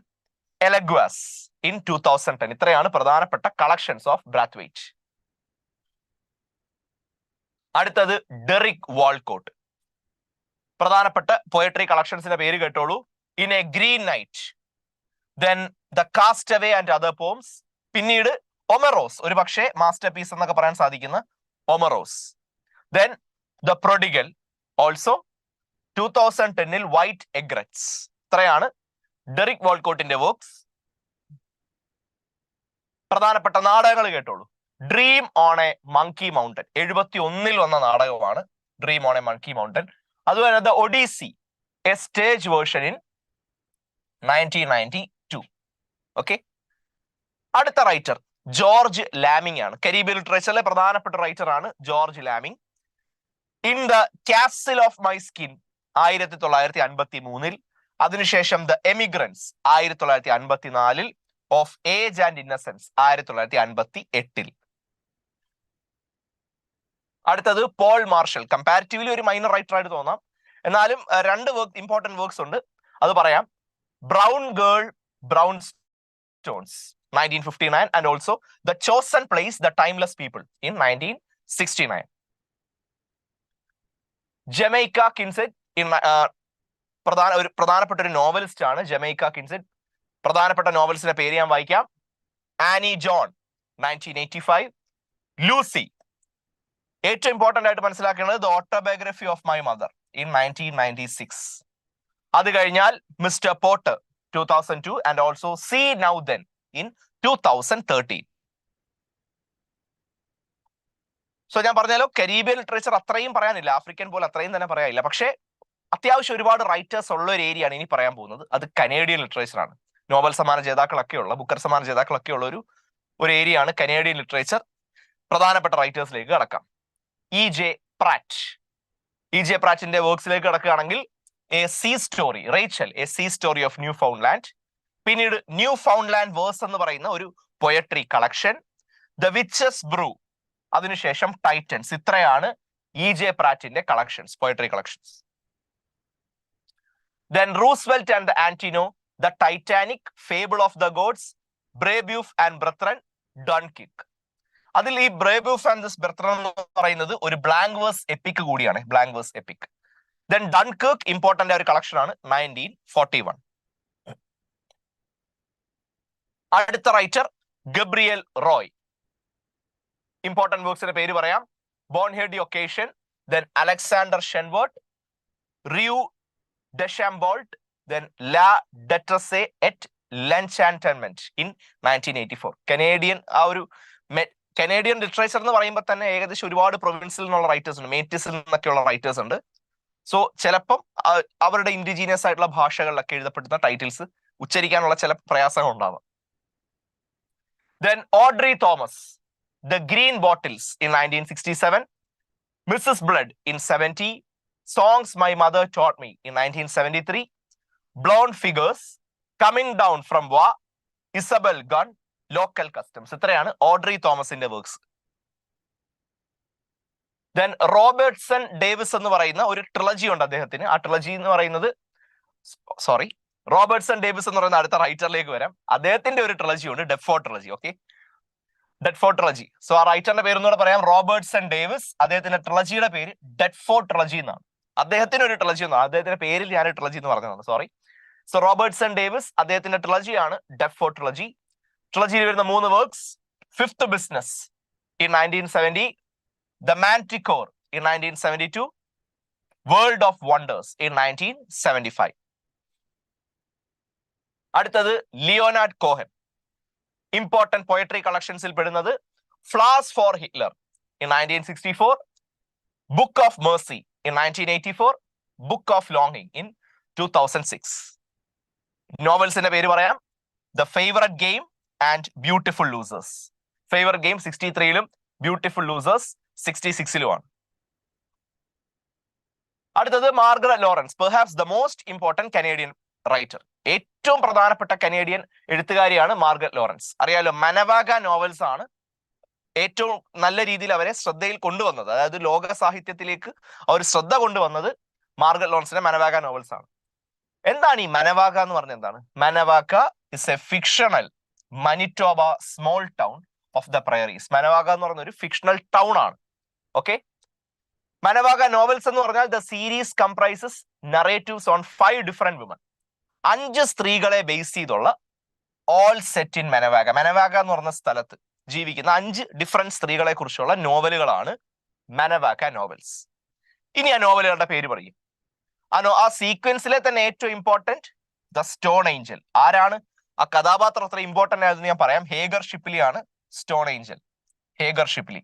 Speaker 1: Elegguas in 2010. ഇത്രയാണ് പ്രധാനപ്പെട്ട കളക്ഷൻസ് ഓഫ് ബ്രാത്ത്വെയ്റ്റ്. അടുത്തത് ഡെറിക് വാൾക്കോട്ട്. പ്രധാനപ്പെട്ട പോയട്രി കളക്ഷൻസിന്റെ പേര് കേട്ടോളൂ. In a green night, then the castaway and other poems. പിന്നീട് ഒമറോസ്, ഒരു പക്ഷേ മാസ്റ്റർ പീസ് എന്നൊക്കെ പറയാൻ സാധിക്കുന്ന Omeros. Then the prodigal, also 2010 white egrets. ഇത്രയാണ് ഡെറിക് വാൾക്കോട്ടിന്റെ വർക്ക്സ്. പ്രധാനപ്പെട്ട നാടകങ്ങൾ കേട്ടോളൂ. Dream on a monkey mountain 1971 വന്ന നാടകമാണ് dream on a monkey mountain. അതുപോലെ the Odyssey, a stage version in 1992. Okay, അടുത്ത റൈറ്റർ ജോർജ് ലാമിംഗ് ആണ്. കരീബിയൻ ലിറ്ററേച്ചറിലെ പ്രധാനപ്പെട്ട റൈറ്റർ ആണ് George Lamming. In the castle of my skin 1953. അതിനുശേഷം the emigrants 1954. Of age and innocence 1958. അടുത്തത് പോൾ മാർഷൽ. കമ്പാരിറ്റീവ്ലി ഒരു മൈനർ റൈറ്റർ ആയിട്ട് തോന്നാം, എന്നാലും രണ്ട് ഇമ്പോർട്ടന്റ് വർക്ക്സ് ഉണ്ട്, അത് പറയാം. Brown girl, brown stones 1959, and also the chosen place, the timeless people in 1969. Jamaica കിൻസെറ്റ് പ്രധാനപ്പെട്ട ഒരു നോവലിസ്റ്റ് ആണ് ജമൈക്ക കിൻസെറ്റ്. പ്രധാനപ്പെട്ട നോവൽസിന്റെ പേര് ഞാൻ വായിക്കാം. Annie John 1985. ലൂസി, ഏറ്റവും ഇമ്പോർട്ടന്റ് ആയിട്ട് മനസ്സിലാക്കേണ്ടത് the autobiography of my mother in 1996. അത് കഴിഞ്ഞാൽ Mister Potter 2002, and also see now then in 2013. So ഞാൻ പറഞ്ഞാലോ, കരീബിയൻ ലിറ്ററേച്ചർ അത്രയും പറയാനില്ല, ആഫ്രിക്കൻ പോലെ അത്രയും തന്നെ പറയാനില്ല. പക്ഷേ അത്യാവശ്യം ഒരുപാട് റൈറ്റേഴ്സ് ഉള്ള ഒരു ഏരിയയാണ് ഇനി പറയാൻ പോകുന്നത്. അത് കനേഡിയൻ ലിറ്ററേച്ചർ ആണ്. നോബൽ സമ്മാന ജേതാക്കളൊക്കെ ഉള്ള, ബുക്കർ സമ്മാന ജേതാക്കളൊക്കെ ഉള്ള ഒരു ഏരിയയാണ് കനേഡിയൻ ലിറ്ററേച്ചർ. പ്രധാനപ്പെട്ട റൈറ്റേഴ്സിലേക്ക് കടക്കാം. ഇ ജെ പ്രാറ്റിന്റെ വർക്ക്സിലേക്ക് കടക്കുകയാണെങ്കിൽ a sea story, Rachel a sea story of Newfoundland. പിന്നീട് ന്യൂ ഫൗണ്ട്ലാൻഡ് വേഴ്സ് എന്ന് പറയുന്ന ഒരു poetry collection. The witches brew അതിനുശേഷം ടൈറ്റൻസ്. ഇത്രയാണ് E.J. പ്രാറ്റിന്റെ collections, poetry collections. Then Roosevelt and the Antino, The Titanic, Fable of the Gods, Brave and Brethren, Dunkirk. അതിൽ ഈ Brave and this Brethren എന്ന് പറയുന്നത് ഒരു ബ്ലാങ്ക് വേഴ്സ് എപ്പിക് കൂടിയാണ്, blank verse epic. Then Dunkirk important ഒരു കളക്ഷൻ ആണ്, 1941. അടുത്ത റൈറ്റർ ഗബ്രിയൽ റോയ്. ഇമ്പോർട്ടന്റ് വർക്ക്സിന്റെ പേര് പറയാം: born here the occasion, then Alexander Shenward, Rue de Chambord, then La Détresse et l'Enchantment in 1984. Canadian literature എന്ന് പറയുമ്പോൾ തന്നെ ഏകദേശം ഒരുപാട് പ്രൊവിൻസിൽ നിന്നുള്ള റൈറ്റേഴ്സ് ഉണ്ട്, മേറ്റിസിൽ നിന്നൊക്കെയുള്ള റൈറ്റേഴ്സ് ഉണ്ട്. സോ ചിലപ്പം അവരുടെ ഇൻഡിജീനിയസ് ആയിട്ടുള്ള ഭാഷകളിലൊക്കെ എഴുതപ്പെടുന്ന ടൈറ്റിൽസ് ഉച്ചരിക്കാനുള്ള ചില പ്രയാസങ്ങൾ ഉണ്ടാവാം. Then Audrey Thomas, The Green Bottles in 1967, Mrs. Blood in 70, Songs My Mother Taught Me in 1973, Blonde Figures, Coming Down from War, Isabel Gunn, Local Customs. ഇത്രയാണ് ഓഡ്രി തോമസിന്റെ വർക്ക്സ്. Then റോബർട്ട്സൺ ഡേവിസ് എന്ന് പറയുന്ന ഒരു ട്രിലജി ഉണ്ട് അദ്ദേഹത്തിന്. ആ ട്രിലജി എന്ന് പറയുന്നത് റോബർട്ട്സൺ ഡേവിസ് എന്ന് പറയുന്ന അടുത്ത റൈറ്ററിലേക്ക് വരാം. അദ്ദേഹത്തിന്റെ ഒരു ട്രിലജി ഉണ്ട്, Deptford trilogy. Okay, Deptford trilogy. So ആ റൈറ്ററിന്റെ പേര് എന്നൂടെ പറയാം, റോബർട്ട്സൺ ഡേവിസ്. അദ്ദേഹത്തിന്റെ ട്രിലജിയുടെ പേര് ഡെഡ്ഫോർഡ് ട്രിലജി എന്നാണ്. അദ്ദേഹത്തിന് ഒരു ട്രിലജി എന്നാണ്, അദ്ദേഹത്തിന്റെ പേരിൽ ഞാൻ ട്രിലജി എന്ന് പറഞ്ഞതാണ്, സോറി. സോ റോബർട്ട്സൺ ഡേവിസ്, അദ്ദേഹത്തിന്റെ ട്രിലജിയാണ് ഡെഡ്ഫോർഡ് ട്രിലജി. ട്രിലജിയിൽ വരുന്ന 3 works: fifth business in 1970, The Manticore in 1972, World of Wonders in 1975. അടുത്തത് ലിയോനാർഡ് കോഹൻ. ഇമ്പോർട്ടന്റ് പോയട്രി കളക്ഷൻസിൽ പെടുന്നത് Flowers for Hitler in 1964, Book of Mercy in 1984, Book of Longing in 2006. നോവൽസിന്റെ പേര് പറയാം: The Favorite Game and Beautiful Losers. Favorite Game 63ലും Beautiful Losers 66ലുമാണ്. അടുത്തത് Margaret Lawrence, perhaps the most important Canadian writer. ഏറ്റവും പ്രധാനപ്പെട്ട കനേഡിയൻ എഴുത്തുകാരിയാണ് മാർഗരറ്റ് ലോറൻസ്. അറിയാലോ, മനവാഗ നോവൽസ് ആണ് ഏറ്റവും നല്ല രീതിയിൽ അവരെ ശ്രദ്ധയിൽ കൊണ്ടുവന്നത്. അതായത് ലോക സാഹിത്യത്തിലേക്ക് അവർ ശ്രദ്ധ കൊണ്ടുവന്നത് മാർഗരറ്റ് ലോറൻസിന്റെ മനവാഗ നോവൽസ് ആണ്. എന്താണ് ഈ മനവാഗ എന്ന് പറഞ്ഞത്? എന്താണ് Manawaka? Is a fictional Manitoba small town of the prairies. Manawaka എന്ന് പറയുന്ന ഒരു ഫിക്ഷണൽ ടൗൺ ആണ്. ഓക്കെ, മനവാഗ നോവൽസ് എന്ന് പറഞ്ഞാൽ the series comprises narratives on 5 different women. 5 സ്ത്രീകളെ ബേസ് ചെയ്തുള്ള all set in Manawaka. Manawaka എന്ന് പറഞ്ഞ സ്ഥലത്ത് ജീവിക്കുന്ന 5 ഡിഫറെന്റ് സ്ത്രീകളെ കുറിച്ചുള്ള നോവലുകളാണ് മനവാഗ നോവൽസ്. ഇനി ആ നോവലുകളുടെ പേര് പറയും. ആ സീക്വൻസിലെ തന്നെ ഏറ്റവും ഇമ്പോർട്ടന്റ് ദ സ്റ്റോൺ ഏഞ്ചൽ. ആരാണ് ആ കഥാപാത്രം അത്ര ഇമ്പോർട്ടന്റ് ആയതെന്ന് ഞാൻ പറയാം. ഹേഗർ ഷിപ്ലി ആണ് stone angel, Hagar Shipley.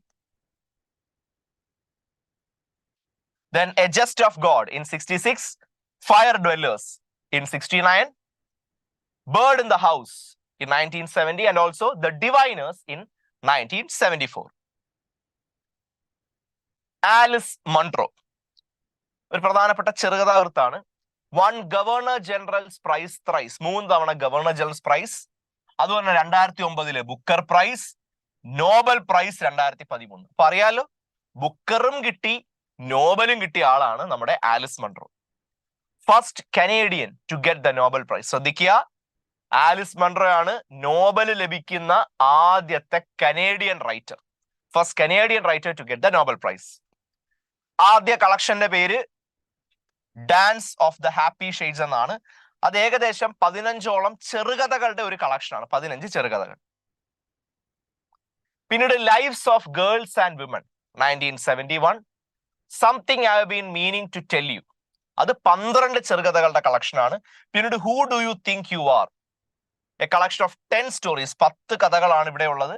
Speaker 1: Then A Just of God in 66, Fire Dwellers in 69, Bird in the House in 1970, and also The Diviners in 1974. Alice Munro ഒരു പ്രധാനപ്പെട്ട ചെറുകഥാകൃത്താണ്. 1 ഗവർണർ ജനറൽസ് പ്രൈസ് ത്രൈസ്, 3 തവണ ഗവർണർ ജനറൽസ് പ്രൈസ്. അതുപോലെ 2009 ബുക്കർ പ്രൈസ്, നോബൽ പ്രൈസ് 2013. അപ്പൊ അറിയാലോ, ബുക്കറും കിട്ടി നോബലും കിട്ടിയ ആളാണ് നമ്മുടെ Alice Munro. First Canadian to get the Nobel prize. ശ്രദ്ധിക്കുക, ആലിസ് മൺട്രോ ആണ് നോബൽ ലഭിക്കുന്ന ആദ്യത്തെ Canadian writer. First Canadian writer to get the Nobel prize. ആദ്യ കളക്ഷന്റെ പേര് dance of the happy shades എന്നാണ്. അത് ഏകദേശം 15ഓളം ചെറുകഥകളുടെ ഒരു കളക്ഷനാണ്, 15 ചെറുകഥകൾ. പിന്നീട് lives of girls and women 1971, something I have been meaning to tell you, അത് 12 ചെറുകഥകളുടെ കളക്ഷനാണ്. പിന്നീട് who do you think you are, a collection of 10 stories, 10 കഥകളാണ് ഇവിടെ ഉള്ളത്.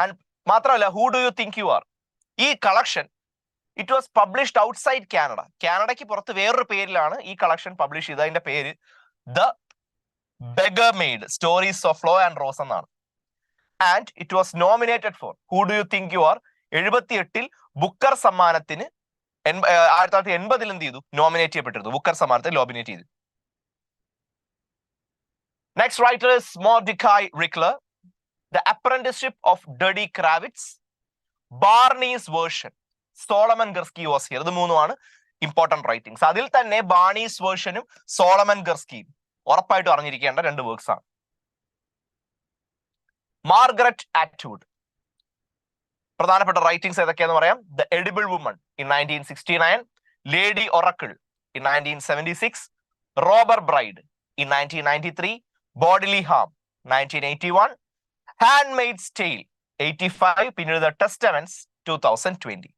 Speaker 1: ആൻഡ് മാത്രമല്ല, who do you think you are ഈ collection it was published outside Canada. കാനഡയ്ക്ക് പുറത്ത് വേറൊരു പേരിലാണ് ഈ കളക്ഷൻ പബ്ലിഷ് ചെയ്തത്. അതിന്റെ പേര് the beggar maid stories of Flo and rose എന്നാണ്. And it was nominated for who do you think you are 78 Booker സമ്മാനത്തിന് 1980 എന്ത് ചെയ്തു, നോമിനേറ്റ് ചെയ്യപ്പെട്ടിരുന്നു. ബുക്കർ സമ്മാനത്തെ നോമിനേറ്റ് ചെയ്തു. Next writer is Mordecai Richler, the apprenticeship of Duddy Kravitz, Barney's version, Solomon Gursky was here. ഇത് മൂന്നുമാണ് ഇമ്പോർട്ടന്റ് റൈറ്റിംഗ്സ്. അതിൽ തന്നെ ബാർണീസ് വേർഷനും സോളമൻ ഗർസ്കിയും ഉറപ്പായിട്ടും അറിഞ്ഞിരിക്കേണ്ട രണ്ട് വർക്ക്സ് ആണ്. മാർഗരറ്റ് ആറ്റ്വുഡ്, പ്രധാനപ്പെട്ട റൈറ്റിംഗ്സ് ഏതൊക്കെയാന്ന് പറയാം. The edible woman in 1969, lady oracle in 1976, robber bride in 1993, bodily harm 1981, handmaid's tale 85, പിന്നീട് ദ ടെസ്റ്റമെന്റ്സ് 2020.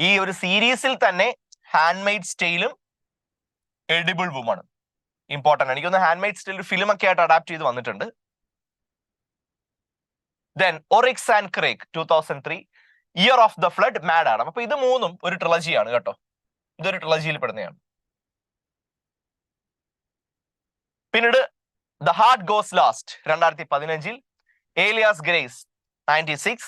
Speaker 1: ഈ ഒരു സീരീസിൽ തന്നെ ഹാൻഡ്മെയ്ഡ്സ് ടെയിലും എഡിബിൾ വുമണും ഇമ്പോർട്ടന്റ് ആണ്. എനിക്കൊന്ന് ഹാൻഡ്മെയ്ഡ്സ് ടെയിൽ ഒരു ഫിലിം ഒക്കെ ആയിട്ട് അഡാപ്റ്റ് ചെയ്ത് വന്നിട്ടുണ്ട്. Then Oryx and Crake 2003, Year of the Flood, Mad Adam. അപ്പൊ ഇത് മൂന്നും ഒരു ട്രിലജിയാണ് കേട്ടോ. ഇതൊരു ട്രിലജിയിൽ പെടുന്നതാണ്. പിന്നീട് The Heart Goes Last 2015, Alias Grace 96,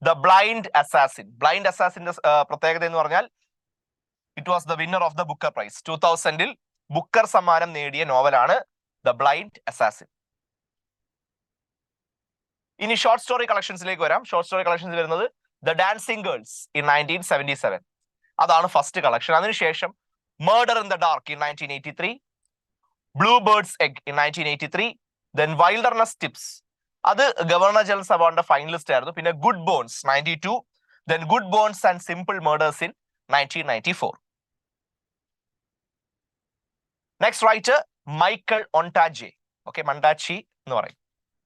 Speaker 1: The Blind Assassin. Blind അസാസിന്റെ പ്രത്യേകത എന്ന് പറഞ്ഞാൽ it was the winner of the Booker prize. 2000 Booker സമ്മാനം നേടിയ നോവലാണ് ദ ബ്ലൈൻഡ് അസാസിൻ. ഇനി ഷോർട്ട് സ്റ്റോറി കളക്ഷൻസിലേക്ക് വരാം. ഷോർട്ട് സ്റ്റോറി കളക്ഷൻസ് വരുന്നത് ദ ഡാൻസിങ് ഗേൾസ് ഇൻ 1977, അതാണ് ഫസ്റ്റ് കളക്ഷൻ. അതിനുശേഷം murder in the dark in 1983, Bluebeard's egg in 1983, then wilderness tips, അത് ഗവർണർ ജനറൽസ് അവാർഡിന്റെ ഫൈനലിസ്റ്റ് ആയിരുന്നു. പിന്നെ good bones 92, then good bones and simple murders in 1994. Next writer Michael Ondaatje. Okay, മണ്ടാച്ചി എന്ന് പറയും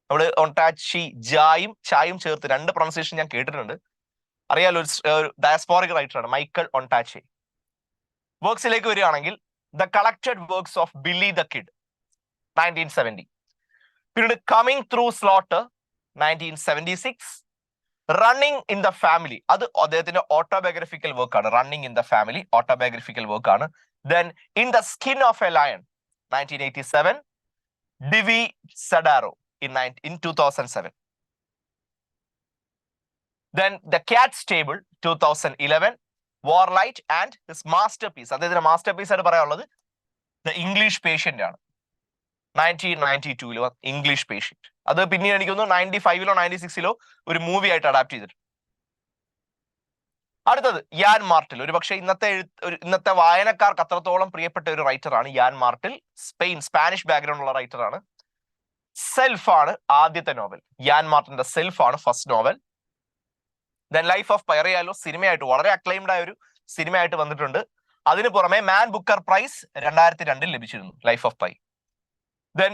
Speaker 1: നമ്മള്. ഒണ്ടാച്ചി ജായും ചായും ചേർത്ത് രണ്ട് പ്രൊണൗൺസിയേഷൻ ഞാൻ കേട്ടിട്ടുണ്ട്. അറിയാലോ, ഒരു ഡയസ്പോറിക് റൈറ്റർ ആണ് മൈക്കൽ ഒണ്ടാച്ചെ. വർക്ക്സിലേക്ക് വരികയാണെങ്കിൽ the collected works of Billy the Kid 1970, പിന്നീട് coming through slaughter 1976, running in the family, അത് അദ്ദേഹത്തിന്റെ ഓട്ടോബയോഗ്രഫിക്കൽ വർക്കാണ്. Running in the family autobiographical വർക്കാണ്. Then in the skin of a lion 1987, Divisadero in 2007. Then The Cat's Table 2011, Warlight and his masterpiece, അദ്ദേഹത്തിന്റെ മാസ്റ്റർപീസ് ആയിട്ട് പറയാനുള്ളത് ദ ഇംഗ്ലീഷ് പേഷ്യന്റ് ആണ്. 1992 ഇംഗ്ലീഷ് പേഷ്യന്റ്. അത് പിന്നീട് എനിക്ക് തോന്നുന്നു 95 96 ഒരു മൂവി ആയിട്ട് അഡാപ്റ്റ് ചെയ്തിട്ടുണ്ട്. അടുത്തത് യാൻ മാർട്ടിൽ. ഒരു പക്ഷേ ഇന്നത്തെ വായനക്കാർക്ക് അത്രത്തോളം പ്രിയപ്പെട്ട ഒരു റൈറ്റർ ആണ് യാൻ മാർട്ടിൽ. സ്പാനിഷ് ബാക്ക്ഗ്രൗണ്ട് ഉള്ള റൈറ്റർ ആണ്. സെൽഫ് ആണ് ആദ്യത്തെ നോവൽ. യാൻ മാർട്ടിന്റെ സെൽഫ് ആണ് first novel. Then life of pi അറിയാലോ, സിനിമയായിട്ട് വളരെ അക്ലൈംഡ് ആയ ഒരു സിനിമയായിട്ട് വന്നിട്ടുണ്ട്. അതിന് പുറമെ മാൻ ബുക്കർ പ്രൈസ് 2002 ലഭിച്ചിരുന്നു life of Pi. Then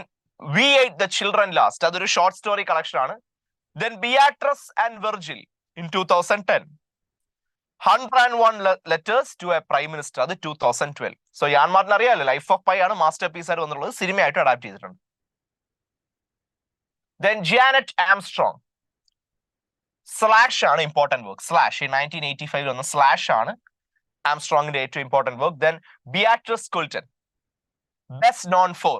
Speaker 1: we ate the children last, അതൊരു ഷോർട്ട് സ്റ്റോറി കളക്ഷൻ ആണ്. Then Beatrice and Virgil in 2010, 101 letters to a prime minister, അത് 2012. സോ യാൻ മാർട്ടിൻ അറിയാലോ, ലൈഫ് ഓഫ് പൈ ആണ് മാസ്റ്റർ പീസ് ആയിട്ട് വന്നിട്ടുള്ളത്, സിനിമയായിട്ട് അഡാപ്റ്റ് ചെയ്തിട്ടുണ്ട്. Then Janet Armstrong, സ്ലാഷ് ആണ് ഇമ്പോർട്ടന്റ് വർക്ക്. സ്ലാഷ് 1985 വന്ന സ്ലാഷ് ആണ് ആംസ്ട്രോങ്ങിന്റെ ഏറ്റവും important work. Then Beatrice Culleton, best known for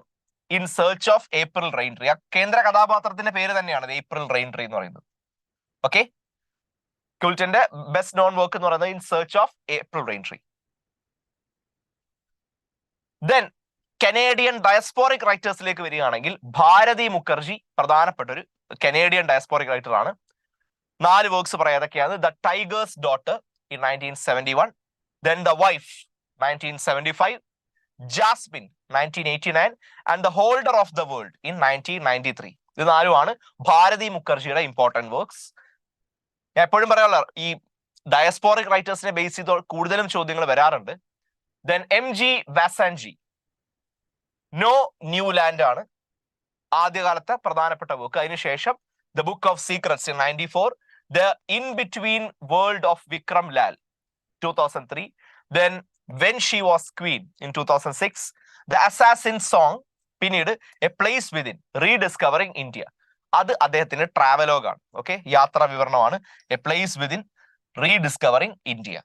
Speaker 1: in search of April Raintree. ആ കേന്ദ്ര കഥാപാത്രത്തിന്റെ പേര് തന്നെയാണ് ഏപ്രിൽ റെയിൻട്രി എന്ന് പറയുന്നത്. ഓക്കെ, കുൾട്ടന്റെ ബെസ്റ്റ് നോൺ വർക്ക് എന്ന് പറയുന്നത് in search of April Raintree. Then Canadian diasporic writers വരികയാണെങ്കിൽ ഭാരതി മുഖർജി പ്രധാനപ്പെട്ട ഒരു കനേഡിയൻ ഡയസ്പോറിക് റൈറ്റർ ആണ്. 4 വർക്ക്സ് പറയാം. ഏതൊക്കെയാണ്? The tiger's daughter in 1971, then the wife 1975, Jasmine 1989 and the holder of the world in 1993. ഇത് 4 ഭാരതി മുഖർജിയുടെ ഇമ്പോർട്ടന്റ് വർക്ക്സ്. ഞാൻ എപ്പോഴും പറയാനുള്ള ഈ ഡയസ്പോറിക് റൈറ്റേഴ്സിനെ ബേസ് ചെയ്ത് കൂടുതലും ചോദ്യങ്ങൾ വരാറുണ്ട്. Then M G Vassanji, no new land ആണ് ആദ്യകാലത്തെ പ്രധാനപ്പെട്ട വർക്ക്. അതിനുശേഷം the book of secrets in 94, the in between world of Vikram Lal 2003, then when she was queen in 2006, the assassin song, പിന്നീട് a place within, rediscovering India, അത് അദ്ദേഹത്തിന്റെ ട്രാവലോഗാണ്. ഓക്കെ, യാത്രാ വിവരണമാണ്. A place within, rediscovering India.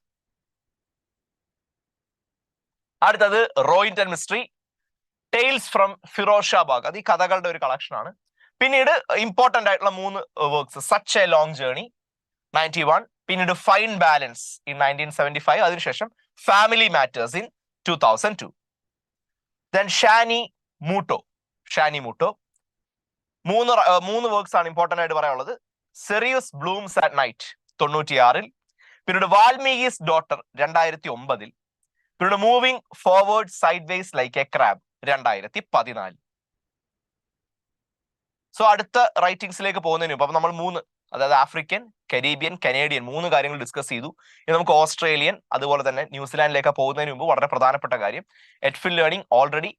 Speaker 1: അടുത്തത് റോയിന്റൺ മിസ്റ്ററി, ടെയിൽസ് ഫ്രം ഫിറോഷാബാഗ്, അത് ഈ കഥകളുടെ ഒരു കളക്ഷൻ ആണ്. പിന്നീട് ഇമ്പോർട്ടന്റ് ആയിട്ടുള്ള 3 works, such a long journey 91, പിന്നീട് ഫൈൻ ബാലൻസ് ഇൻ 1975, അതിനുശേഷം family matters in 2002. Then Shani Mootoo, 3 works ആണ് ഇമ്പോർട്ടന്റ് ആയിട്ട് പറയാനുള്ളത്. Cereus blooms at night 1996. പിന്നീട് വാൽമീകിസ് ഡോട്ടർ 2009. പിന്നീട് moving forward sideways like a crab 2014. So അടുത്ത റൈറ്റിംഗ്സിലേക്ക് പോകുന്നതിന് മുമ്പ് നമ്മൾ 3, അതായത് ആഫ്രിക്കൻ, കരീബിയൻ, കനേഡിയൻ 3 കാര്യങ്ങൾ ഡിസ്കസ് ചെയ്തു. ഇനി നമുക്ക് ഓസ്ട്രേലിയൻ അതുപോലെ തന്നെ ന്യൂസിലാൻഡിലേക്ക് പോകുന്നതിന് മുമ്പ് വളരെ പ്രധാനപ്പെട്ട കാര്യം, എഡ്ഫിൽ ലേണിംഗ് ഓൾറെഡി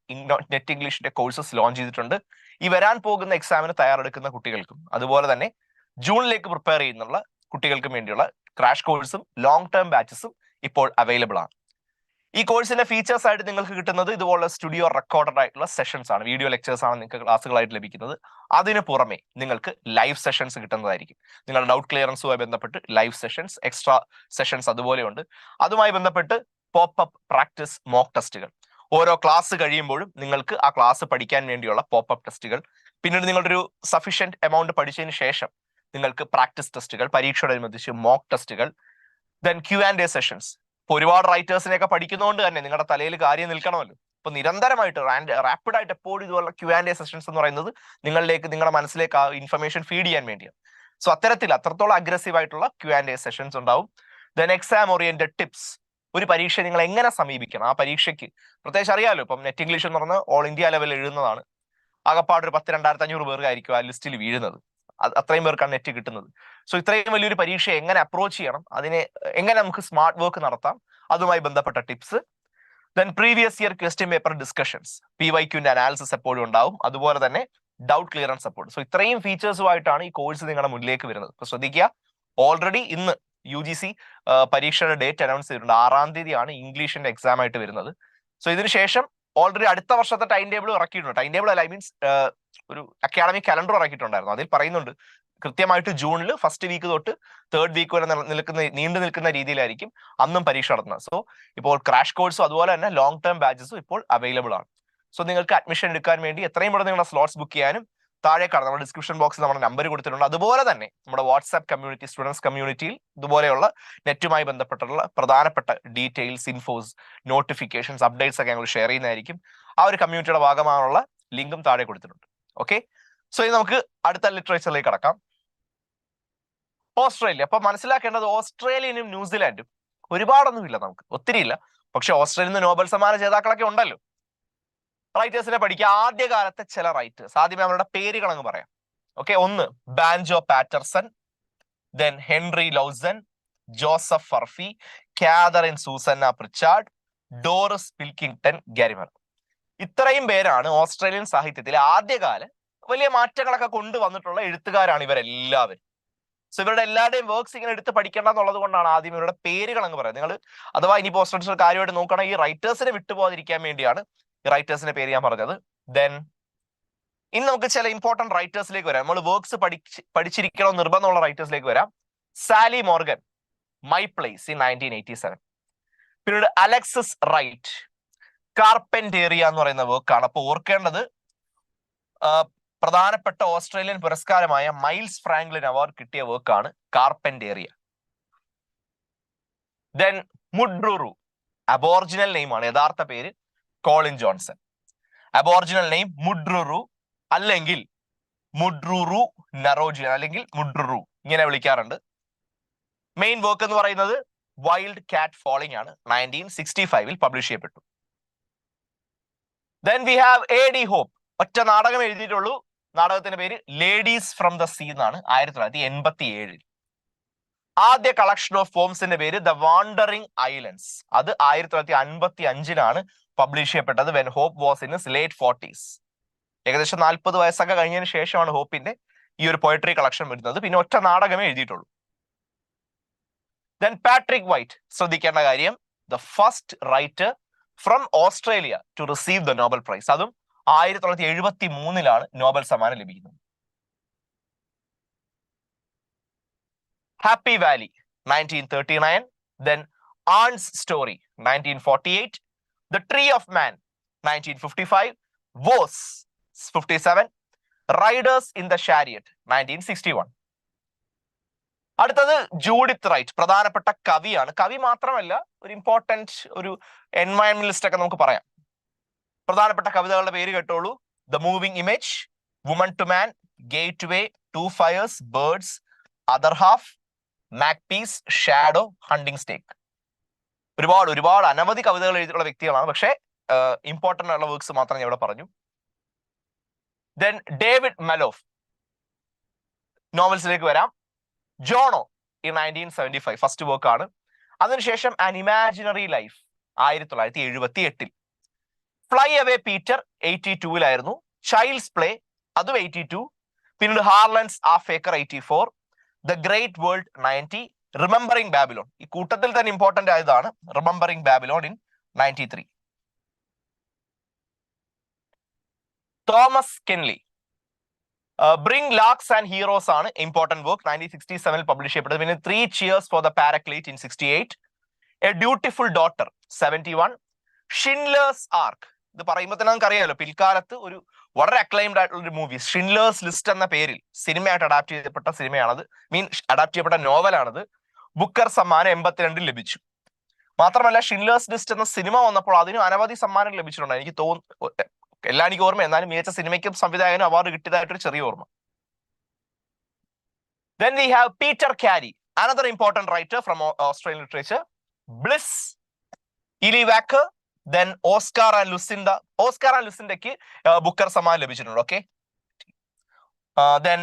Speaker 1: നെറ്റ് ഇംഗ്ലീഷിന്റെ കോഴ്സസ് ലോഞ്ച് ചെയ്തിട്ടുണ്ട്. ഈ വരാൻ പോകുന്ന എക്സാമിന് തയ്യാറെടുക്കുന്ന കുട്ടികൾക്കും അതുപോലെ തന്നെ ജൂണിലേക്ക് പ്രിപ്പയർ ചെയ്യുന്നുള്ള കുട്ടികൾക്കും വേണ്ടിയുള്ള ക്രാഷ് കോഴ്സും ലോങ് ടേം ബാച്ചസും ഇപ്പോൾ അവൈലബിൾ ആണ്. ഈ കോഴ്സിന്റെ ഫീച്ചേഴ്സ് ആയിട്ട് നിങ്ങൾക്ക് കിട്ടുന്നത് ഇതുപോലുള്ള സ്റ്റുഡിയോ റെക്കോർഡഡ് ആയിട്ടുള്ള സെഷൻസ് ആണ്, വീഡിയോ ലെക്ചേഴ്സ് ആണ് നിങ്ങൾക്ക് ക്ലാസ്സുകളായിട്ട് ലഭിക്കുന്നത്. അതിന് പുറമെ നിങ്ങൾക്ക് ലൈവ് സെഷൻസ് കിട്ടുന്നതായിരിക്കും. നിങ്ങളുടെ ഡൗട്ട് ക്ലിയറൻസുമായി ബന്ധപ്പെട്ട് ലൈവ് സെഷൻസ്, എക്സ്ട്രാ സെഷൻസ് അതുപോലെയുണ്ട്. അതുമായി ബന്ധപ്പെട്ട് പോപ്പ്-അപ്പ് പ്രാക്ടീസ് മോക്ക് ടെസ്റ്റുകൾ, ഓരോ ക്ലാസ് കഴിയുമ്പോഴും നിങ്ങൾക്ക് ആ ക്ലാസ് പഠിക്കാൻ വേണ്ടിയുള്ള പോപ്പ്-അപ്പ് ടെസ്റ്റുകൾ, പിന്നീട് നിങ്ങളുടെ ഒരു സഫീഷ്യന്റ് എമൗണ്ട് പഠിച്ചതിന് ശേഷം നിങ്ങൾക്ക് പ്രാക്ടീസ് ടെസ്റ്റുകൾ, പരീക്ഷയോടനുബന്ധിച്ച് മോക്ക് ടെസ്റ്റുകൾ, ദെൻ Q&A സെഷൻസ്. ഇപ്പൊ ഒരുപാട് റൈറ്റേഴ്സിനെയൊക്കെ പഠിക്കുന്നതുകൊണ്ട് തന്നെ നിങ്ങളുടെ തലയിൽ കാര്യം നിൽക്കണമല്ലോ. ഇപ്പൊ നിരന്തരമായിട്ട് റാപ്പിഡായിട്ട് എപ്പോഴും ഇതുപോലെ Q&A സെഷൻസ് എന്ന് പറയുന്നത് നിങ്ങളുടെ മനസ്സിലേക്ക് ആ ഇൻഫർമേഷൻ ഫീഡ് ചെയ്യാൻ വേണ്ടിയാണ്. സോ അത്രത്തോളം അഗ്രസീവ് ആയിട്ടുള്ള Q&A സെഷൻസ് ഉണ്ടാവും. ദെൻ എക്സാം ഓറിയന്റഡ് ടിപ്സ്, ഒരു പരീക്ഷ നിങ്ങൾ എങ്ങനെ സമീപിക്കണം, ആ പരീക്ഷയ്ക്ക് പ്രത്യേകിച്ച് അറിയാലോ. ഇപ്പം നെറ്റ് ഇംഗ്ലീഷ് എന്ന് പറഞ്ഞാൽ ഓൾ ഇന്ത്യ ലെവലിൽ എഴുതുന്നതാണ്. ആകപ്പാട് ഒരു 10,000-2,500 പേർക്കായിരിക്കും ആ ലിസ്റ്റിൽ വീഴുന്നത്. അത്രയും പേർക്കാണ് നെറ്റ് കിട്ടുന്നത്. സോ ഇത്രയും വലിയൊരു പരീക്ഷ എങ്ങനെ അപ്രോച്ച് ചെയ്യണം, അതിനെ എങ്ങനെ നമുക്ക് സ്മാർട്ട് വർക്ക് നടത്താം, അതുമായി ബന്ധപ്പെട്ട tips. Then previous year question paper discussions, PYQന്റെ അനാലിസിസ് എപ്പോഴും ഉണ്ടാവും. അതുപോലെ തന്നെ ഡൗട്ട് ക്ലിയറൻസ് സപ്പോർട്ട്. സോ ഇത്രയും ഫീച്ചേഴ്സുമായിട്ടാണ് ഈ കോഴ്സ് നിങ്ങളുടെ മുന്നിലേക്ക് വരുന്നത്. അപ്പൊ ശ്രദ്ധിക്കുക, ഓൾറെഡി ഇന്ന് UGC പരീക്ഷയുടെ ഡേറ്റ് അനൗൺസ് ചെയ്തിട്ടുണ്ട്. 6-ാം തീയതിയാണ് ഇംഗ്ലീഷിന്റെ എക്സാം ആയിട്ട് വരുന്നത്. സോ ഇതിനുശേഷം ഓൾറെഡി അടുത്ത വർഷത്തെ ടൈം ടേബിൾ ഇറക്കിയിട്ടുണ്ട്. ടൈം ടേബിൾ അല്ല, ഐ മീൻസ് ഒരു അക്കാഡമിക് കലണ്ടർ ഇറക്കിയിട്ടുണ്ടായിരുന്നു. അതിൽ പറയുന്നുണ്ട് കൃത്യമായിട്ട് ജൂണിൽ ഫസ്റ്റ് വീക്ക് തൊട്ട് 3rd വീക്ക് വരെ നീണ്ടു നിൽക്കുന്ന രീതിയിലായിരിക്കും അന്നും പരീക്ഷ നടത്തുന്നത്. സോ ഇപ്പോൾ ക്രാഷ് കോഴ്സും അതുപോലെ തന്നെ ലോങ് ടേം ബാച്ചസും ഇപ്പോൾ അവൈലബിൾ ആണ്. സോ നിങ്ങൾക്ക് അഡ്മിഷൻ എടുക്കാൻ വേണ്ടി എത്രയും പെട്ടെന്ന് നിങ്ങളുടെ സ്ലോട്ട്സ് ബുക്ക് ചെയ്യാനും താഴെ കാണാം, നമ്മുടെ ഡിസ്ക്രിപ്ഷൻ ബോക്സിൽ നമ്മുടെ നമ്പർ കൊടുത്തിട്ടുണ്ട്. അതുപോലെ തന്നെ നമ്മുടെ വാട്സ്ആപ്പ് കമ്മ്യൂണിറ്റി, സ്റ്റുഡൻസ് കമ്മ്യൂണിറ്റിയിൽ ഇതുപോലെയുള്ള നെറ്റുമായി ബന്ധപ്പെട്ടുള്ള പ്രധാനപ്പെട്ട ഡീറ്റെയിൽസ്, ഇൻഫോസ്, നോട്ടിഫിക്കേഷൻസ്, അപ്ഡേറ്റ്സ് ഒക്കെ ഞങ്ങൾ ഷെയർ ചെയ്യുന്നതായിരിക്കും. ആ ഒരു കമ്മ്യൂണിറ്റിയുടെ ഭാഗമായുള്ള ലിങ്കും താഴെ കൊടുത്തിട്ടുണ്ട്. ഓക്കെ, സോ ഇനി നമുക്ക് അടുത്ത ലിറ്ററേച്ചറിലേക്ക് കടക്കാം. ഓസ്ട്രേലിയ. അപ്പൊ മനസ്സിലാക്കേണ്ടത് ഓസ്ട്രേലിയനും ന്യൂസിലാൻഡും ഒരുപാടൊന്നുമില്ല, നമുക്ക് ഒത്തിരി ഇല്ല. പക്ഷെ ഓസ്ട്രേലിയയിൽ നിന്ന് നോബൽ സമ്മാന ജേതാക്കളൊക്കെ ഉണ്ടല്ലോ. റൈറ്റേഴ്സിനെ പഠിക്കുക. ആദ്യകാലത്തെ ചില റൈറ്റേഴ്സ്, ആദ്യമേ അവരുടെ പേരുകൾ അങ്ങ് പറയാം. Okay, 1 Banjo Paterson, then Henry Lawson, Joseph Furphy, Katharine Susannah Prichard, Doris Pilkington Garimara. ഇത്രയും പേരാണ് ഓസ്ട്രേലിയൻ സാഹിത്യത്തിലെ ആദ്യകാല വലിയ മാറ്റങ്ങളൊക്കെ കൊണ്ടുവന്നിട്ടുള്ള എഴുത്തുകാരാണ് ഇവരെല്ലാവരും. സോ ഇവരുടെ എല്ലാവരുടെയും വർക്ക്സ് ഇങ്ങനെ എടുത്ത് പഠിക്കേണ്ട എന്നുള്ളത് കൊണ്ടാണ് ആദ്യം ഇവരുടെ പേരുകൾ അങ്ങ് പറയുന്നത്. നിങ്ങൾ അഥവാ ഇനി പോസ്റ്റ് കാര്യമായിട്ട് നോക്കണം, ഈ റൈറ്റേഴ്സിനെ വിട്ടുപോകാതിരിക്കാൻ വേണ്ടിയാണ് ഈ റൈറ്റേഴ്സിന്റെ പേര് ഞാൻ പറഞ്ഞത്. ദെൻ ഇനി നമുക്ക് ചില ഇമ്പോർട്ടന്റ് റൈറ്റേഴ്സിലേക്ക് വരാം. നമ്മൾ വർക്ക്സ് പഠിച്ചിരിക്കണോ നിർബന്ധമുള്ള റൈറ്റേഴ്സിലേക്ക് വരാം. Sally Morgan, my place in 1987. പിന്നീട് അലക്സിസ് റൈറ്റ്, കാർപെന്റേറിയ എന്ന് പറയുന്ന വർക്കാണ്. അപ്പൊ ഓർക്കേണ്ടത് പ്രധാനപ്പെട്ട ഓസ്ട്രേലിയൻ പുരസ്കാരമായ മൈൽസ് ഫ്രാങ്ക്ലിൻ അവാർഡ് കിട്ടിയ വർക്കാണ് കാർപെന്റേറിയ. ദെൻ മുഡ്രുറു, അബോർജിനൽ നെയിമാണ്, യഥാർത്ഥ പേര് കോളിൻ ജോൺസൺ. അബോർജിനൽ നെയിം മുഡ്രുറു അല്ലെങ്കിൽ മുഡ്രുറു നറോജിയൻ അല്ലെങ്കിൽ മുഡ്രുറു ഇങ്ങനെ വിളിക്കാറുണ്ട്. മെയിൻ വർക്ക് എന്ന് പറയുന്നത് വൈൽഡ് കാറ്റ് ഫോളിംഗ് ആണ്, 1965 പബ്ലിഷ് ചെയ്യപ്പെട്ടു. Then we have A.D. Hope. ഒറ്റ നാടകം എഴുതിയിട്ടുള്ളൂ. നാടകത്തിന്റെ പേര് ലേഡീസ് ഫ്രം ദ സീ എന്നാണ്, 1987. ആദ്യ കളക്ഷൻ ഓഫ് പോംസിന്റെ പേര് ദ വാണ്ടറിംഗ് ഐലൻഡ്സ്. അത് 1955 പബ്ലിഷ് ചെയ്യപ്പെട്ടത്. When Hope was in his late 40s. ഏകദേശം 40 വയസ്സൊക്കെ കഴിഞ്ഞതിന് ശേഷമാണ് ഹോപ്പിന്റെ ഈ ഒരു പോയട്രി കളക്ഷൻ വരുന്നത്. പിന്നെ ഒറ്റ നാടകമേ എഴുതിയിട്ടുള്ളൂ. ദെൻ പാട്രിക് വൈറ്റ്, ശ്രദ്ധിക്കേണ്ട കാര്യം, the first writer from Australia to receive the Nobel prize. അതും 1973 നോബൽ സമ്മാനം ലഭിക്കുന്നത്. Happy valley 1939. Then Aunt's story 1948. The tree of man 1955. Voss 57. Riders in the chariot 1961. അടുത്തത് ജൂഡിത്ത് റൈറ്റ്, പ്രധാനപ്പെട്ട കവിയാണ്. കവി മാത്രമല്ല, ഒരു ഇമ്പോർട്ടന്റ് ഒരു എൻവയൺമെന്റലിസ്റ്റ് ഒക്കെ നമുക്ക് പറയാം. പ്രധാനപ്പെട്ട കവിതകളുടെ പേര് കേട്ടോളൂ. The moving image, woman to man, gateway, two fires, birds, other half, magpies, shadow, hunting snake. ഒരുപാട് അനവധി കവിതകൾ എഴുതിയിട്ടുള്ള വ്യക്തികളാണ്. പക്ഷേ ഇമ്പോർട്ടൻ്റ് ആയിട്ടുള്ള വർക്ക്സ് മാത്രം ഞാൻ ഇവിടെ പറഞ്ഞു. ദെൻ ഡേവിഡ് മലോഫ്, നോവൽസിലേക്ക് വരാം. ജോണോ ഈ 1975 ഫസ്റ്റ് വർക്ക് ആണ്. അതിനുശേഷം an imaginary life 1978. Fly away Peter 82-ലായിരുന്നു. ചൈൽഡ്സ് പ്ലേ അതും 82. പിന്നീട് Harland's half acre 84. The great world 90. Remembering Babylon ഈ കൂട്ടത്തിൽ തന്നെ ഇമ്പോർട്ടന്റ് ആയതാണ്. Remembering Babylon in 93. Thomas Keneally bring larks and heroes ആണ് ഇമ്പോർട്ടന്റ് വർക്ക്. 1967 പബ്ലിഷ് ചെയ്യപ്പെട്ടത്. പിന്നെ 3 Cheers for the Paraclete in 68. A dutiful daughter 71. Schindler's ark, ഇത് പറയുമ്പോൾ തന്നെ നമുക്ക് അറിയാമല്ലോ, പിൽക്കാലത്ത് ഒരു വളരെ അക്ലൈംഡ് ആയിട്ടുള്ള ഒരു മൂവി ഷിൻലേഴ്സ് ലിസ്റ്റ് എന്ന പേരിൽ സിനിമയായിട്ട് അഡാപ്റ്റ് ചെയ്യപ്പെട്ട സിനിമയാണത്. അഡാപ്റ്റ് ചെയ്യപ്പെട്ട നോവലാണത്. ബുക്കർ സമ്മാനം 82 ലഭിച്ചു. മാത്രമല്ല ഷിൻലേഴ്സ് ലിസ്റ്റ് എന്ന സിനിമ വന്നപ്പോൾ അതിനും അനവധി സമ്മാനം ലഭിച്ചിട്ടുണ്ട്. എനിക്ക് തോന്നുന്നു എല്ലാം എനിക്ക് ഓർമ്മ, എന്നാലും മികച്ച സിനിമയ്ക്കും സംവിധായകനും അവാർഡ് കിട്ടിയതായിട്ടൊരു ചെറിയ ഓർമ്മ. Then we have Peter Carey, another important writer from Australian literature. Bliss, Ely Wacker, then Oscar and Lucinda. Oscar and Lucinda'ക്ക് ബുക്കർ സമ്മാനം ലഭിച്ചിട്ടുണ്ട്. Okay. Then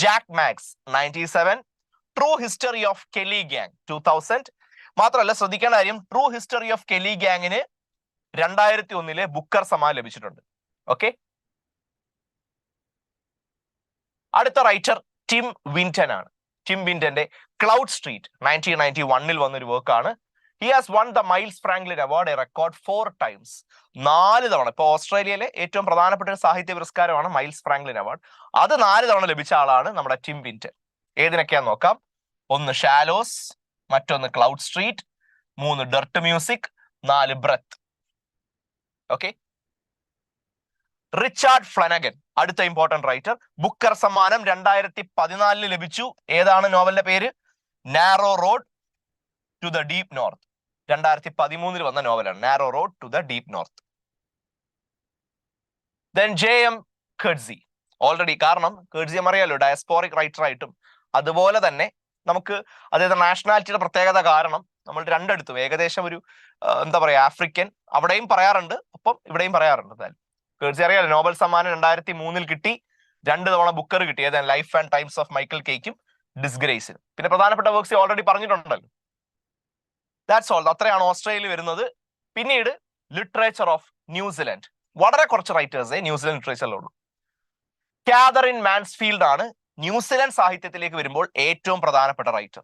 Speaker 1: Jack Max 97. True History of Kelly Gang 2000. മാത്രമല്ല ശ്രദ്ധിക്കേണ്ട കാര്യം, ട്രൂ ഹിസ്റ്ററി ഓഫ് കെലി ഗാങ്ങിന് 2001 ബുക്കർ സമ്മാനം ലഭിച്ചിട്ടുണ്ട്. ഓക്കെ. അടുത്ത റൈറ്റർ ടിം വിന്റൺ ആണ്. ടിം വിന്റന്റെ ക്ലൗഡ് സ്ട്രീറ്റ് 1991 വന്നൊരു വർക്കാണ്. He has one the miles Franklin award A record 4 times. 4 തവണ. ഇപ്പൊ ഓസ്ട്രേലിയയിലെ ഏറ്റവും പ്രധാനപ്പെട്ട ഒരു സാഹിത്യ പുരസ്കാരമാണ് മൈൽസ് ഫ്രാങ്ക്ലിൻ അവാർഡ്. അത് 4 തവണ ലഭിച്ച ആളാണ് നമ്മുടെ ടിം വിന്റൺ. ഏതിനൊക്കെയാന്ന് നോക്കാം. 1 ഷാലോസ്, മറ്റൊന്ന് cloud street, 3 dirt music, 4 breath. Okay. Richard Flanagan, അടുത്ത ഇമ്പോർട്ടന്റ് റൈറ്റർ. ബുക്കർ സമ്മാനം 2014 ലഭിച്ചു. ഏതാണ് നോവലിന്റെ പേര്? Narrow road to the deep north. 2013 വന്ന നോവലാണ് narrow road to the deep north. Then J.M. Coetzee. Already, കാരണം ഖഡ്സി അറിയാലോ ഡയസ്പോറിക് റൈറ്റർ ആയിട്ടും അതുപോലെ തന്നെ നമുക്ക് അതായത് നാഷണാലിറ്റിയുടെ പ്രത്യേകത കാരണം നമ്മൾ രണ്ടിടത്തും ഏകദേശം ഒരു എന്താ പറയാ ആഫ്രിക്കൻ അവിടെയും പറയാറുണ്ട്, ഒപ്പം ഇവിടെയും പറയാറുണ്ട്. എന്തായാലും ഖഡ്സി അറിയാലോ, നോബൽ സമ്മാനം 2003 കിട്ടി. 2 തവണ ബുക്കർ കിട്ടി. ഏതാണ്? Life and times of Michael കേക്കും ഡിസ്ഗ്രേസിനും. പിന്നെ പ്രധാനപ്പെട്ട വർക്ക്സ് ഓൾറെഡി പറഞ്ഞിട്ടുണ്ടല്ലോ. That's all. അത്രയാണ് ഓസ്ട്രേലിയയിൽ വരുന്നത്. പിന്നീട് ലിറ്ററേച്ചർ ഓഫ് ന്യൂസിലൻഡ്. വളരെ കുറച്ച് റൈറ്റേഴ്സേ ന്യൂസിലൻഡ് ലിറ്ററേച്ചറിലുള്ളൂ. കാതറിൻ മാൻസ്ഫീൽഡ് ആണ് ന്യൂസിലൻഡ് സാഹിത്യത്തിലേക്ക് വരുമ്പോൾ ഏറ്റവും പ്രധാനപ്പെട്ട റൈറ്റർ.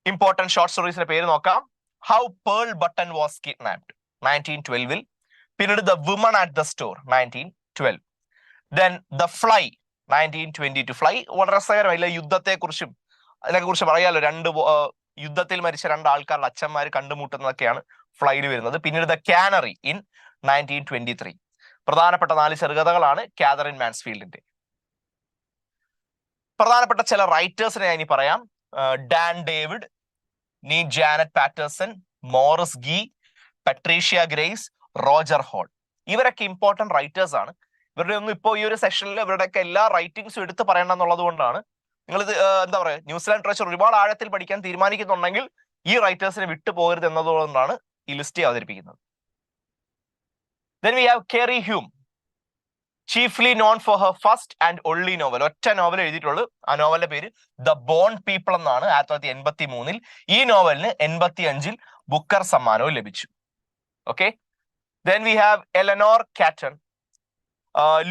Speaker 1: ഇമ്പോർട്ടന്റ് ഷോർട്ട് സ്റ്റോറീസിന്റെ പേര് നോക്കാം. How pearl button was kidnapped 1912. പിന്നീട് the woman at the store 1912. Then the fly 1922. Fly വളരെ രസകരമല്ല, യുദ്ധത്തെക്കുറിച്ചും അതിനൊക്കെ കുറിച്ച് പറയാലോ. 2 യുദ്ധത്തിൽ മരിച്ച 2 ആൾക്കാരുടെ അച്ഛന്മാർ കണ്ടുമുട്ടുന്നതൊക്കെയാണ് ഫ്ലൈയിൽ വരുന്നത്. പിന്നീട് ദ കാനറി ഇൻ 1923. പ്രധാനപ്പെട്ട 4 ചെറുകഥകളാണ് കാതറിൻ മാൻസ്ഫീൽഡിന്റെ. പ്രധാനപ്പെട്ട ചില റൈറ്റേഴ്സിനെ ഞാൻ ഇനി പറയാം. ഡാൻ ഡേവിഡ്, നീ Janet Patterson, Morris Gee, Patricia Grace, Roger Hall. ഇവരൊക്കെ ഇമ്പോർട്ടന്റ് റൈറ്റേഴ്സ് ആണ്. ഇവരുടെ ഒന്നും ഇപ്പോൾ ഈ ഒരു സെഷനിൽ ഇവരുടെയൊക്കെ എല്ലാ റൈറ്റിംഗ്സും എടുത്ത് പറയണമെന്നുള്ളത് കൊണ്ടാണ്. നിങ്ങൾ ഇത് എന്താ പറയുക, ന്യൂസിലാൻഡ് ലിറ്ററേച്ചർ ഒരുപാട് ആഴത്തിൽ പഠിക്കാൻ തീരുമാനിക്കുന്നുണ്ടെങ്കിൽ ഈ റൈറ്റേഴ്സിനെ വിട്ടു പോകരുത് എന്നതുകൊണ്ടാണ് ഈ ലിസ്റ്റ് അവതരിപ്പിക്കുന്നത്. Then we have Carrie Hume, chiefly known for her first and only novel. ഒറ്റ നോവൽ എഴുതിയിട്ടുള്ളൂ. ആ നോവലിന്റെ പേര് ദ ബോൺ പീപ്പിൾ എന്നാണ്. 1983. ഈ നോവലിന് 85 ബുക്കർ സമ്മാനവും ലഭിച്ചു. Okay. Then we have Eleanor Catton.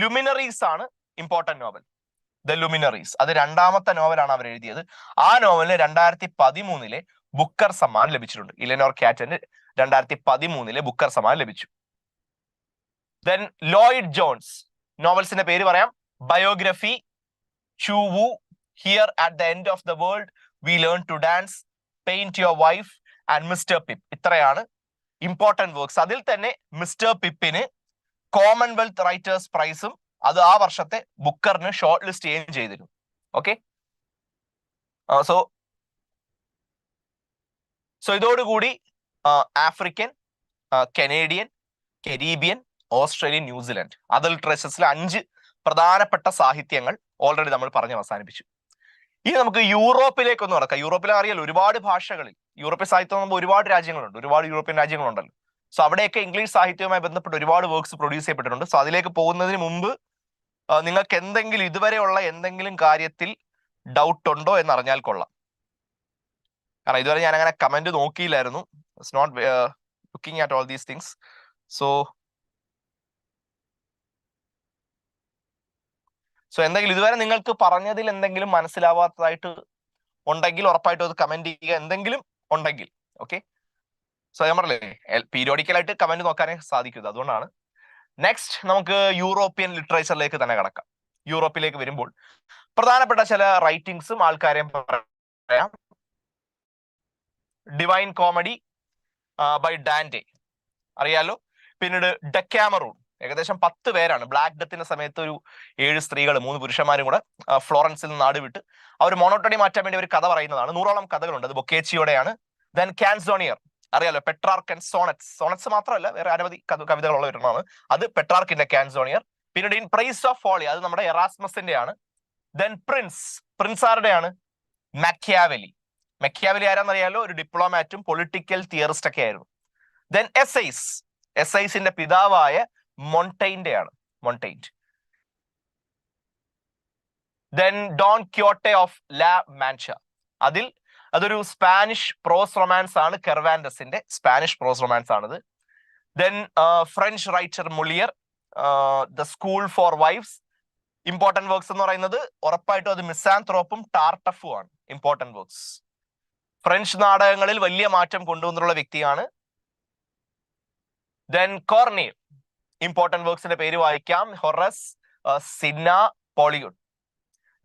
Speaker 1: ലുമിനറീസ് ആണ് ഇമ്പോർട്ടന്റ് നോവൽ. ദ ലുമിനറീസ് അത് 2ാമത്തെ നോവലാണ് അവർ എഴുതിയത്. ആ നോവലിന് 2013 ബുക്കർ സമ്മാനം ലഭിച്ചിട്ടുണ്ട്. ഇലനോർ കാറ്റന് 2013 ബുക്കർ സമ്മാനം ലഭിച്ചു. Then Lloyd John's. നോവൽസിന്റെ പേര് പറയാം. Biography, choo woo, here at the end of the world, we learn to dance, paint your wife and mister Pip. ഇത്രയാണ് ഇമ്പോർട്ടന്റ് വർക്ക്സ്. അതിൽ തന്നെ മിസ്റ്റർ പിപ്പിന് കോമൺവെൽത്ത് റൈറ്റേഴ്സ് പ്രൈസും അത് ആ വർഷത്തെ ബുക്കറിന് ഷോർട്ട് ലിസ്റ്റ് ചെയ്യുകയും ചെയ്തിരുന്നു. ഓക്കെ. സോ ഇതോടുകൂടി African, Canadian, Caribbean, Australian, New Zealand other ലിറ്ററേച്ചേഴ്സിലെ 5 പ്രധാനപ്പെട്ട സാഹിത്യങ്ങൾ ഓൾറെഡി നമ്മൾ പറഞ്ഞ് അവസാനിപ്പിച്ചു. ഇനി നമുക്ക് യൂറോപ്പിലേക്ക് ഒന്ന് നടക്കാം. യൂറോപ്പിൽ അറിയാലോ ഒരുപാട് ഭാഷകളിൽ യൂറോപ്യൻ സാഹിത്യം നമ്മൾ ഒരുപാട് രാജ്യങ്ങളുണ്ട്, ഒരുപാട് യൂറോപ്യൻ രാജ്യങ്ങളുണ്ടല്ലോ. സോ അവിടെയൊക്കെ ഇംഗ്ലീഷ് സാഹിത്യവുമായി ബന്ധപ്പെട്ട് ഒരുപാട് വർക്ക്സ് പ്രൊഡ്യൂസ് ചെയ്യപ്പെട്ടിട്ടുണ്ട്. സോ അതിലേക്ക് പോകുന്നതിന് മുമ്പ് നിങ്ങൾക്ക് എന്തെങ്കിലും ഇതുവരെയുള്ള എന്തെങ്കിലും കാര്യത്തിൽ ഡൗട്ട് ഉണ്ടോ എന്ന് അറിഞ്ഞാൽ കൊള്ളാം. കാരണം ഇതുവരെ ഞാൻ അങ്ങനെ കമന്റ് നോക്കിയില്ലായിരുന്നു. It's not looking at all these things. So എന്തെങ്കിലും ഇതുവരെ നിങ്ങൾക്ക് പറഞ്ഞതിൽ എന്തെങ്കിലും മനസ്സിലാവാത്തതായിട്ട് ഉണ്ടെങ്കിൽ ഉറപ്പായിട്ടും അത് കമന്റ് ചെയ്യുക, എന്തെങ്കിലും ഉണ്ടെങ്കിൽ. ഓക്കെ, സോ ഞാൻ പറഞ്ഞില്ലേ പീരിയോഡിക്കലായിട്ട് കമന്റ് നോക്കാനേ സാധിക്കും. അതുകൊണ്ടാണ്. നെക്സ്റ്റ് നമുക്ക് യൂറോപ്യൻ ലിറ്ററേച്ചറിലേക്ക് തന്നെ കടക്കാം. യൂറോപ്പിലേക്ക് വരുമ്പോൾ പ്രധാനപ്പെട്ട ചില റൈറ്റിംഗ്സും ആൾക്കാരെയും പറയാം. ഡിവൈൻ കോമഡി ബൈ ഡാൻറ്റെ അറിയാലോ. പിന്നീട് ഡെക്കാമറൂൺ, ഏകദേശം 10 പേരാണ്. ബ്ലാക്ക് ഡെത്തിന്റെ സമയത്ത് ഒരു 7 സ്ത്രീകൾ 3 പുരുഷന്മാരും കൂടെ ഫ്ലോറൻസിൽ നിന്ന് നാട് വിട്ട് അവർ മോണോട്ടണി മാറ്റാൻ വേണ്ടി ഒരു കഥ പറയുന്നതാണ്. 100ഓളം കഥകളുണ്ട്. അത് ബൊക്കേച്ചിയോടെയാണ്. ദെൻ കാൻസോണിയർ അറിയാലോ, പെട്രാർക്ക് ആൻഡ് സോണറ്റ്സ്. സോണറ്റ്സ് മാത്രമല്ല വേറെ അനവധി കവിതകളുള്ള ഒരെണ്ണമാണ് അത്, പെട്രാർക്കിന്റെ കാൻസോണിയർ. പിന്നീട് ഇൻ പ്രൈസ് ഓഫ് ഫോളി, അത് നമ്മുടെ എറാസ്മസിന്റെ ആണ്. Then Prince ആരുടെയാണ്? മക്യാവലി. മക്യാവലി ആരാന്നറിയാലോ, ഒരു ഡിപ്ലോമാറ്റും പൊളിറ്റിക്കൽ തിയറിസ്റ്റ് ഒക്കെ ആയിരുന്നു. ദെൻ എസൈസിന്റെ പിതാവായ മൊണ്ടൈൻ്റെ ആണ്, Montaigne. Then Don Quixote of La Mancha, അതൊരു സ്പാനിഷ് പ്രോസ് റൊമാൻസ് ആണ്. കെർവാൻഡസിന്റെ സ്പാനിഷ് പ്രോസ് റൊമാൻസ് ആണിത്. Then French writer Moliere, the school for wives. Important works എന്ന് പറയുന്നത് ഉറപ്പായിട്ടും അത് മിസാന്ത്രോപ്പും ടാർട്ടഫും ആണ് ഇമ്പോർട്ടന്റ് വർക്ക്സ്. ഫ്രഞ്ച് നാടകങ്ങളിൽ വലിയ മാറ്റം കൊണ്ടുവന്നുള്ള വ്യക്തിയാണ്. ദെൻ കോർണിയർ, ഇമ്പോർട്ടന്റ് വർക്ക്സിന്റെ പേര് വായിക്കാം. Horace, Cinna, Polyeucte.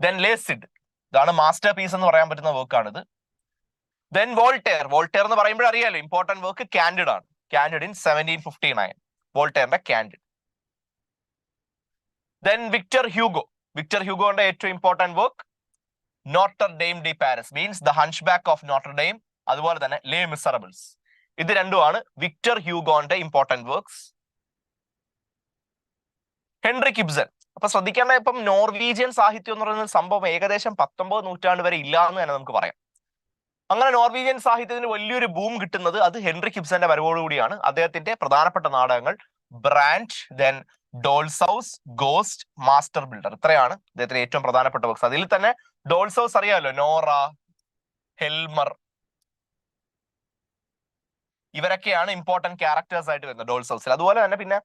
Speaker 1: Then Le Cid, ഇതാണ് മാസ്റ്റർ പീസ് എന്ന് പറയാൻ പറ്റുന്ന വർക്കാണിത്. ദെൻ വോൾട്ടയർ എന്ന് പറയുമ്പോൾ അറിയാലോ ഇമ്പോർട്ടന്റ് വർക്ക് കാൻഡിഡ് ആണ്. കാൻഡിഡ് ഇൻ 1759, വോൾട്ടയറിന്റെ കാൻഡിഡ്. ദെൻ വിക്ടർ ഹ്യൂഗോന്റെ ഏറ്റവും important work Notre Dame de Paris, means the hunchback of Notre Dame. അതുപോലെ തന്നെ ലേ മിസറബിൾസ്. ഇത് രണ്ടുമാണ് വിക്ടർ ഹ്യൂഗോന്റെ ഇമ്പോർട്ടന്റ് വർക്ക്സ്. ഹെൻറിക് ഇബ്സൺ, അപ്പൊ ശ്രദ്ധിക്കേണ്ട, ഇപ്പം നോർവീജിയൻ സാഹിത്യം എന്ന് പറയുന്ന സംഭവം ഏകദേശം 19 നൂറ്റാണ്ട് വരെ ഇല്ലാന്ന് തന്നെ നമുക്ക് പറയാം. അങ്ങനെ നോർവീജിയൻ സാഹിത്യത്തിന് വലിയൊരു ബൂം കിട്ടുന്നത് അത് ഹെൻറിക് ഇബ്സന്റെ വരവോടുകൂടിയാണ്. അദ്ദേഹത്തിന്റെ പ്രധാനപ്പെട്ട നാടകങ്ങൾ brand, then doll's house, ghost, master builder, ഇത്രയാണ് അദ്ദേഹത്തിന്റെ ഏറ്റവും പ്രധാനപ്പെട്ട വർക്ക്സ്. അതിൽ തന്നെ ഡോൾസൗസ് അറിയാലോ, നോറ, ഹെൽമർ, ഇവരൊക്കെയാണ് ഇമ്പോർട്ടന്റ് ക്യാരക്ടേഴ്സ് ആയിട്ട് വരുന്നത് ഡോൾസൗസിൽ. അതുപോലെ തന്നെ പിന്നെ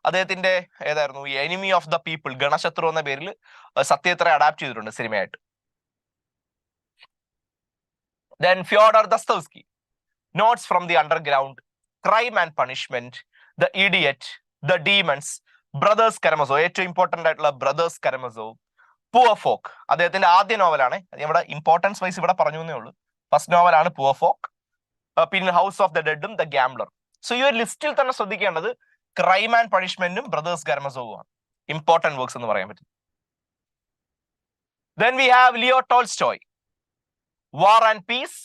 Speaker 1: അദ്ദേഹത്തിന്റെ ഏതായിരുന്നു, എനിമി ഓഫ് ദ പീപ്പിൾ, ഗണശത്രു എന്ന പേരിൽ സത്യത്രയെ അഡാപ്റ്റ് ചെയ്തിട്ടുണ്ട് സിനിമയായിട്ട്. Then Fyodor Dostoevsky, Notes from the Underground, Crime and Punishment, The Idiot, The Demons, Brothers Karamazov, ഏറ്റവും ഇമ്പോർട്ടന്റ് ആയിട്ടുള്ള ബ്രദേഴ്സ് കരമസോവ്. പൂവർ ഫോക്ക്, അദ്ദേഹത്തിന്റെ ആദ്യ നോവലാണ്. നമ്മുടെ ഇമ്പോർട്ടൻസ് വൈസ് ഇവിടെ പറഞ്ഞു എന്നേ ഉള്ളൂ. ഫസ്റ്റ് നോവലാണ് പൂവർ ഫോക്ക്. പിന്നെ ഹൗസ് ഓഫ് ദ ഡെഡും ദ ഗാംബ്ലർ. സോ ഈ ഒരു ലിസ്റ്റിൽ തന്നെ ശ്രദ്ധിക്കേണ്ടത് ക്രൈം ആൻഡ് പണിഷ്മെന്റും ബ്രദേഴ്സ് കരമസോവും ആണ് ഇമ്പോർട്ടന്റ് വർക്ക്സ് എന്ന് പറയാൻ പറ്റും. Then we have Leo Tolstoy, war and peace,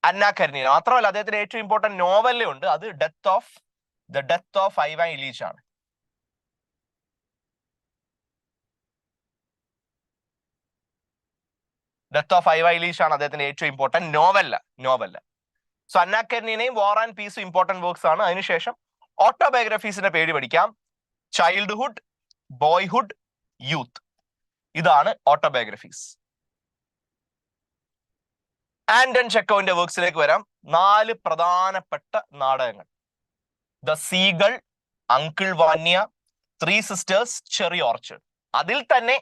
Speaker 1: Anna Karenina. മാത്രമല്ല അദ്ദേഹത്തിന്റെ ഏറ്റവും ഇമ്പോർട്ടന്റ് നോവലേ ഉണ്ട്, അത് ഡെത്ത് ഓഫ് ഐവാൻ ഇലീച്ച് ആണ്. ഡെത്ത് ഓഫ് ഐവാൻ ഇലീച്ച് ആണ് അദ്ദേഹത്തിന്റെ ഏറ്റവും ഇമ്പോർട്ടന്റ് നോവല്ല. സോ അന്ന കരനീനയും വാർ ആൻഡ് പീസും ഇമ്പോർട്ടന്റ് വർക്ക്സ് ആണ്. അതിനുശേഷം ഓട്ടോബയോഗ്രഫീസിന്റെ പേര് പഠിക്കാം. ചൈൽഡ്ഹുഡ്, ബോയ്ഹുഡ്, യൂത്ത്, ഇതാണ് ഓട്ടോബയോഗ്രഫീസ്. ആന്റൺ ചെക്കോവിന്റെ വർക്ക്സിലേക്ക് വരാം. 4 പ്രധാനപ്പെട്ട നാടകങ്ങൾ: the seagull, uncle Vanya, 3 sisters, cherry orchard. അതിൽ തന്നെ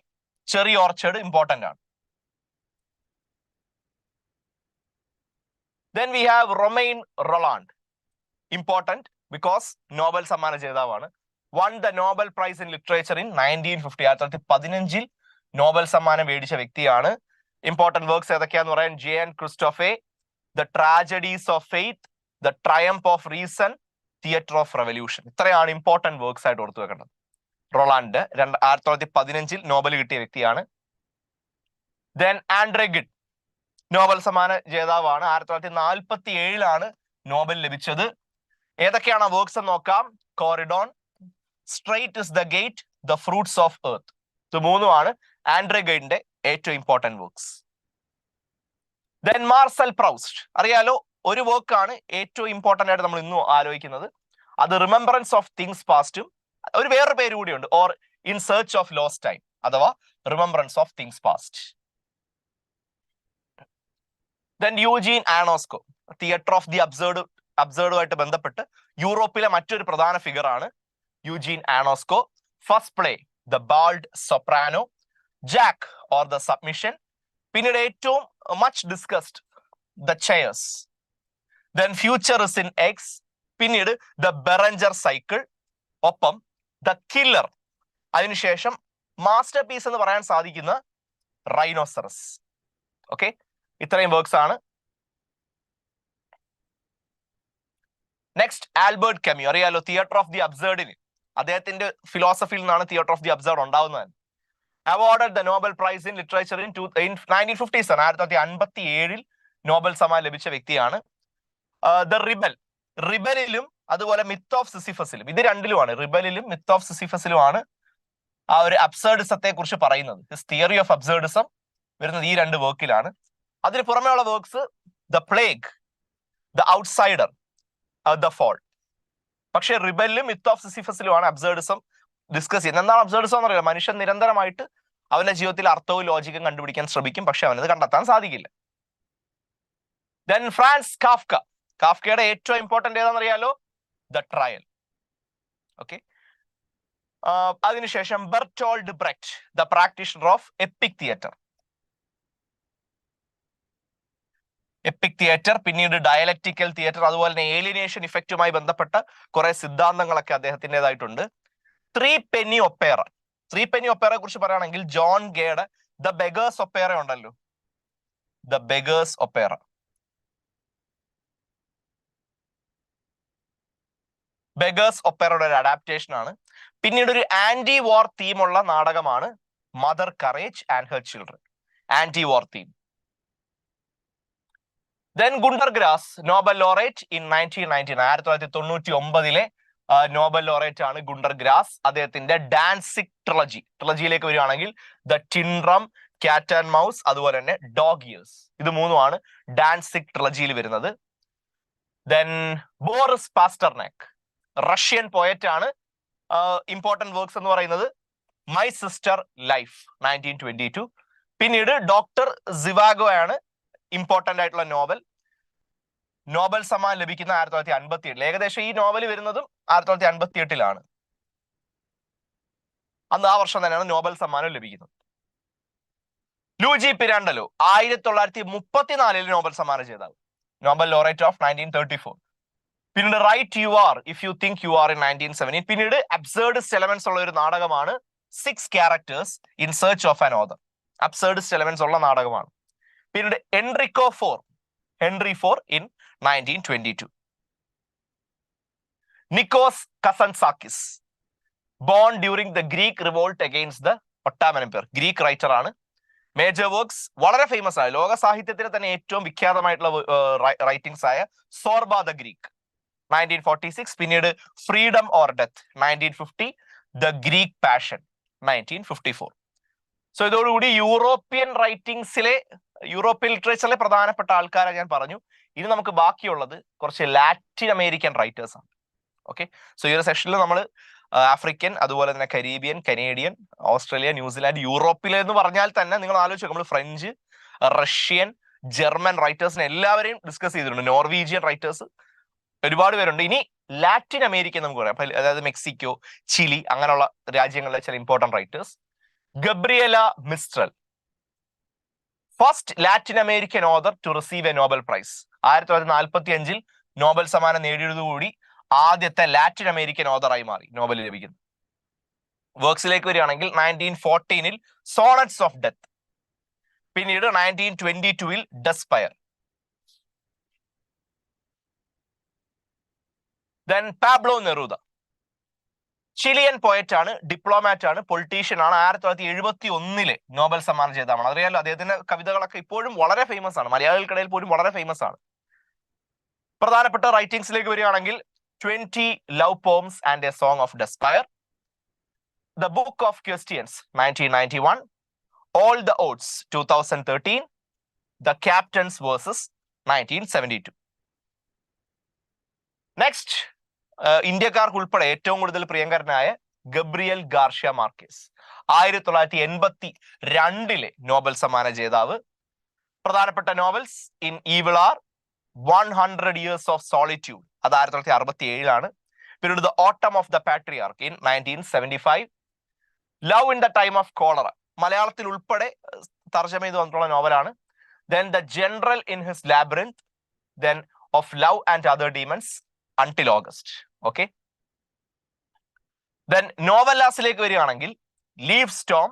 Speaker 1: ചെറി ഓർച്ചർഡ് ഇമ്പോർട്ടന്റ് ആണ്. Then we have Romain Rolland, important because Nobel സമ്മാന ജേതാവാണ്. won the Nobel Prize in Literature in 1950, 1915 Nobel സമ്മാനം മേടിച്ച വ്യക്തിയാണ്. ഇമ്പോർട്ടന്റ് വർക്ക്സ് ഏതൊക്കെയാന്ന് പറയാൻ: Jean Christophe, the tragedies of faith, the triumph of reason, theatre of revolution. ഇത്രയാണ് ഇമ്പോർട്ടന്റ് വർക്ക്സ് ആയിട്ട് ഓർത്തു വെക്കേണ്ടത്. റൊളാൻഡ് 1915 നോബൽ കിട്ടിയ വ്യക്തിയാണ്. ദെൻ ആൻഡ്രെ ഗിഡ്, നോബൽ സമ്മാന ജേതാവാണ്. 1947 നോബൽ ലഭിച്ചത്. ഏതൊക്കെയാണ് വർക്ക്സ് എന്ന് നോക്കാം: Corydon, strait is the gate, the fruits of earth. ഇത് 3 ആൻഡ്രെ ഗിഡിന്റെ ഏറ്റവും important works. Then Marcel Proust, അറിയാലോ, ഒരു വർക്കാണ് ഏറ്റവും ഇമ്പോർട്ടന്റ് ആയിട്ട് നമ്മൾ ഇന്നും ആലോചിക്കുന്നത്. അത് റിമെമ്പറൻസ് ഓഫ് തിങ്സ് പാസ്റ്റും ഒരു വേറൊരു പേര് കൂടിയുണ്ട്, or in search of lost time അഥവാ remembrance of things past. Then Eugene Ionesco, theatre of the അബ്സേർഡുമായിട്ട് ബന്ധപ്പെട്ട് യൂറോപ്പിലെ മറ്റൊരു പ്രധാന ഫിഗർ ആണ് Eugene Ionesco. First play the bald soprano, Jack or the submission, പിന്നീട് ഏറ്റവും much discussed the chairs, then future is in eggs, പിന്നീട് ദ ബെറഞ്ചർ സൈക്കിൾ, ഒപ്പം ദ കില്ലർ, അതിനുശേഷം മാസ്റ്റർ പീസ് എന്ന് പറയാൻ സാധിക്കുന്ന റൈനോസറസ്. ഓക്കെ, ഇത്രയും വർക്ക്സ് ആണ്. നെക്സ്റ്റ് ആൽബർട്ട് കമ്യു, അറിയാലോ, തിയേറ്റർ ഓഫ് ദി അബ്സേർഡിന് അദ്ദേഹത്തിന്റെ ഫിലോസഫിയിൽ നിന്നാണ് തിയേറ്റർ ഓഫ് ദി അബ്സേർഡ് ഉണ്ടാവുന്നത്. Awarded the Nobel price in literature in 1957, 1957 Nobel സമ്മാനം ലഭിച്ച വ്യക്തിയാണ്. ദ റിബലിലും അതുപോലെ മിത്ത് ഓഫ് സിസിഫസിലും, ഇത് രണ്ടിലുമാണ്, റിബലിലും മിത്ത് ഓഫ് സിസിഫസിലുമാണ് ആ ഒരു അബ്സേർഡിസത്തെ കുറിച്ച് പറയുന്നത്. ഹിസ് തിയറി ഓഫ് അബ്സേർഡിസം വരുന്നത് ഈ രണ്ട് വർക്കിലാണ്. അതിന് പുറമെയുള്ള works the plague, the outsider, the fall. പക്ഷെ റിബലിലും മിത്ത് ഓഫ് സിസിഫസിലുമാണ് അബ്സേർഡിസം ഡിസ്കസ് ചെയ്യുന്നത്. എന്താണ് അബ്സേർഡിസം എന്ന് പറയുന്നത്? മനുഷ്യൻ നിരന്തരമായിട്ട് അവന്റെ ജീവിതത്തിൽ അർത്ഥവും ലോജിക്കും കണ്ടുപിടിക്കാൻ ശ്രമിക്കും, പക്ഷെ അവനത് കണ്ടെത്താൻ സാധിക്കില്ല. ദെൻ ഫ്രാൻസ് കാഫ്ക, കാഫ്കയുടെ ഏറ്റവും ഇമ്പോർട്ടന്റ് ഏതാണെന്നറിയാലോ? The trial. ഓക്കെ, അതിനുശേഷം Bertolt Brecht, the practitioner of epic theatre. പിന്നീട് ഡയലക്റ്റിക്കൽ തിയേറ്റർ, അതുപോലെ തന്നെ ഏലിയനേഷൻ ഇഫക്റ്റുമായി ബന്ധപ്പെട്ട കുറെ സിദ്ധാന്തങ്ങളൊക്കെ അദ്ദേഹത്തിൻ്റെതായിട്ടുണ്ട്. ത്രീ പെന്നി ഒപ്പേറയെ കുറിച്ച് പറയുകയാണെങ്കിൽ ജോൺ ഗേയുടെ ദ ബെഗേഴ്സ് ഒപ്പേറ ഉണ്ടല്ലോ, ദ ബെഗേഴ്സ് ഒപ്പേറ. ബെഗേഴ്സ് ഒപ്പേറയുടെ ഒരു അഡാപ്റ്റേഷൻ ആണ്. പിന്നീട് ഒരു ആന്റി വാർ തീമുള്ള നാടകമാണ് mother courage and her children, anti war theme. Then Gunter Grass, Nobel laureate in 1999, 1999 Nobel laureate ആണ് ഗുണ്ടർ ഗ്രാസ്. അദ്ദേഹത്തിന്റെ ഡാൻസിക് ട്രിലജിയിലേക്ക് വരികയാണെങ്കിൽ ദ ടിൻഡ്രം, കാറ്റ് ആൻഡ് മൗസ്, അതുപോലെ തന്നെ ഡോഗ് ഇയേഴ്സ്, ഇത് മൂന്നുമാണ് ഡാൻസിക് ട്രിലജിയിൽ വരുന്നത്. ദെൻ ബോറിസ് പാസ്റ്റർനാക്, റഷ്യൻ പോയറ്റ് ആണ്. ഇമ്പോർട്ടന്റ് വർക്ക്സ് എന്ന് പറയുന്നത് മൈ സിസ്റ്റർ ലൈഫ് 1922. പിന്നീട് ഡോക്ടർ സിവാഗോ ആണ് ഇമ്പോർട്ടന്റ് ആയിട്ടുള്ള നോബൽ സമ്മാനം ലഭിക്കുന്ന 1957. ഏകദേശം ഈ നോവൽ വരുന്നതും 1958 അന്ന് ആ വർഷം തന്നെയാണ് നോബൽ സമ്മാനം ലഭിക്കുന്നത്. ലൂജി പിരാൻഡലോ 1934 നോബൽ സമ്മാനം ജേതാവ്, നോബൽ ലോറേറ്റ് ഓഫ് 1934. പിന്നീട് right you are if you think you are in 1917. പിന്നീട് അബ്സേർഡിസ്റ്റ് എലമെന്റ്സ് ഉള്ള ഒരു നാടകമാണ് 6 characters in search of an author. Absurdist elements ഉള്ള നാടകമാണ്. പിന്നീട് Henry four in 1922. Nikos Kazantzakis, born during the Greek revolt against the Ottoman empire, Greek writer ആണ്. മേജർ വർക്ക്സ് വളരെ ഫേമസ് ആയ, ലോക സാഹിത്യത്തിലെ തന്നെ ഏറ്റവും വിഖ്യാതമായിട്ടുള്ള റൈറ്റിംഗ്സ് ആയ സോർബ ദ ഗ്രീക്ക് 1946. പിന്നീട് freedom or death 1950, the Greek passion 1954. So ഇതോടുകൂടി യൂറോപ്യൻ ലിറ്ററേച്ചറിലെ പ്രധാനപ്പെട്ട ആൾക്കാരെ ഞാൻ പറഞ്ഞു. ഇനി നമുക്ക് ബാക്കിയുള്ളത് കുറച്ച് ലാറ്റിൻ അമേരിക്കൻ റൈറ്റേഴ്സ് ആണ്. ഓക്കെ, സോ ഈ ഒരു സെഷനിൽ നമ്മൾ ആഫ്രിക്കൻ, അതുപോലെ തന്നെ കരീബിയൻ, കനേഡിയൻ, ഓസ്ട്രേലിയ, ന്യൂസിലാൻഡ്, യൂറോപ്പിലെ എന്ന് പറഞ്ഞാൽ തന്നെ നിങ്ങൾ ആലോചിച്ചു, നമ്മൾ ഫ്രഞ്ച്, റഷ്യൻ, ജർമ്മൻ റൈറ്റേഴ്സിനെ എല്ലാവരെയും ഡിസ്കസ് ചെയ്തിട്ടുണ്ട്. നോർവീജിയൻ റൈറ്റേഴ്സ് ഒരുപാട് പേരുണ്ട്. ഇനി ലാറ്റിൻ അമേരിക്ക നമുക്ക് പറയാം, അതായത് മെക്സിക്കോ, ചിലി, അങ്ങനെയുള്ള രാജ്യങ്ങളിലെ ചില important writers. Gabriela Mistral, first Latin American author to receive a Nobel prize. 1945 Nobel സമ്മാനം നേടിയതോടുകൂടി ആദ്യത്തെ ലാറ്റിൻ അമേരിക്കൻ ഓഥറായി മാറി, നോബൽ ലഭിക്കുന്നു. വർക്ക്സിലേക്ക് വരികയാണെങ്കിൽ 1914 സോണറ്റ്സ് ഓഫ് ഡെത്ത്, പിന്നീട് 1922 despair. Then Pablo Neruda, Chilean poet ആണ്, ഡിപ്ലോമാറ്റ് ആണ്, പൊളിറ്റീഷ്യൻ ആണ്. 1971 നോബൽ സമ്മാനം ജേതാവാണ്. അറിയാലോ, അദ്ദേഹത്തിന്റെ കവിതകളൊക്കെ ഇപ്പോഴും വളരെ ഫേമസ് ആണ്, മലയാളികൾക്കിടയിൽ പോലും വളരെ ഫേമസ് ആണ്. പ്രധാനപ്പെട്ട റൈറ്റിംഗ്സിലേക്ക് വരികയാണെങ്കിൽ 20 love poems and a song of despair, the book of questions 1991, all the odes 2013, the captain's verses 1972. Next, ഇന്ത്യക്കാർക്ക് ഉൾപ്പെടെ ഏറ്റവും കൂടുതൽ പ്രിയങ്കരനായ ഗബ്രിയൽ ഗാർഷ്യ മാർക്കേസ്, 1982 നോബൽ സമ്മാന ജേതാവ്. പ്രധാനപ്പെട്ട novels in evil hour 100 Years of Solitude, അത് 1967. പിന്നീട് the autumn of the patriarch in 1975. Love in the time of cholera, മലയാളത്തിൽ ഉൾപ്പെടെ തർജ്ജമ ചെയ്ത് വന്നിട്ടുള്ള നോവലാണ്. Then the general in his labyrinth, then of love and other demons, until August. Okay, then നോവലാസിലേക്ക് വരികയാണെങ്കിൽ leaf storm,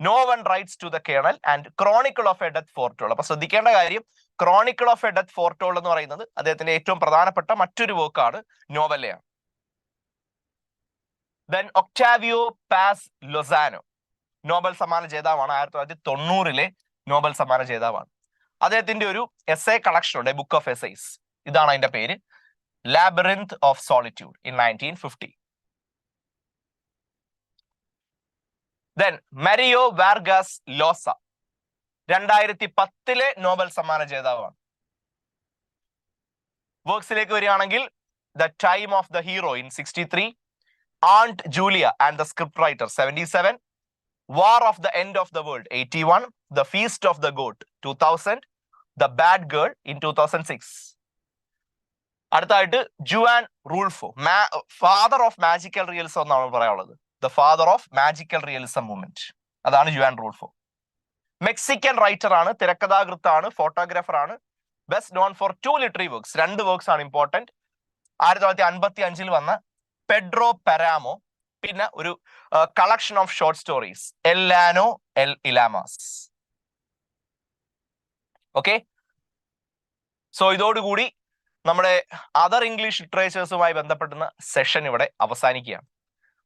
Speaker 1: no one writes to the colonel and chronicle of a death foretold. അപ്പൊ ശ്രദ്ധിക്കേണ്ട കാര്യം, Chronicle of a death foretold എന്ന് പറയുന്നത് അദ്ദേഹത്തിന്റെ ഏറ്റവും പ്രധാനപ്പെട്ട മറ്റൊരു വർക്കാണ്, നോവലയാണ്. Then Octavio Paz Lozano, Nobel സമ്മാന ജേതാവാണ്, 1990 നോബൽ സമ്മാന ജേതാവാണ്. അദ്ദേഹത്തിന്റെ ഒരു എസ്സേ കളക്ഷൻ ഉണ്ട്, ബുക്ക് ഓഫ് എസ്സേസ്, ഇതാണ് അതിന്റെ പേര്, labyrinth of solitude in 1950. Then Mario Vargas Llosa, 2010 Nobel സമ്മാന ജേതാവാണ്. വർക്സിലേക്ക് വരികയാണെങ്കിൽ the time of the hero in 63, aunt Julia and the script writer 77, war of the end of the world 81, the feast of the goat 2000, the bad girl in 2006. അടുത്തായിട്ട് Juan Rulfo, father of magical realism എന്നാണ് പറയാനുള്ളത്, the father of magical realism movement, അതാണ് ജുവാൻ റൂൾഫോ. മെക്സിക്കൻ റൈറ്റർ ആണ്, തിരക്കഥാകൃത്താണ്, ഫോട്ടോഗ്രാഫർ ആണ്. Best known for 2 literary works, 2 works ആണ് ഇമ്പോർട്ടന്റ്. 1955 വന്ന പെഡ്രോ പെരാമോ, പിന്നെ ഒരു collection of short stories, El Llano en llamas. Okay, so ഇതോടുകൂടി നമ്മുടെ അതർ ഇംഗ്ലീഷ് ലിറ്ററേച്ചേഴ്സുമായി ബന്ധപ്പെടുന്ന സെഷൻ ഇവിടെ അവസാനിക്കുകയാണ്.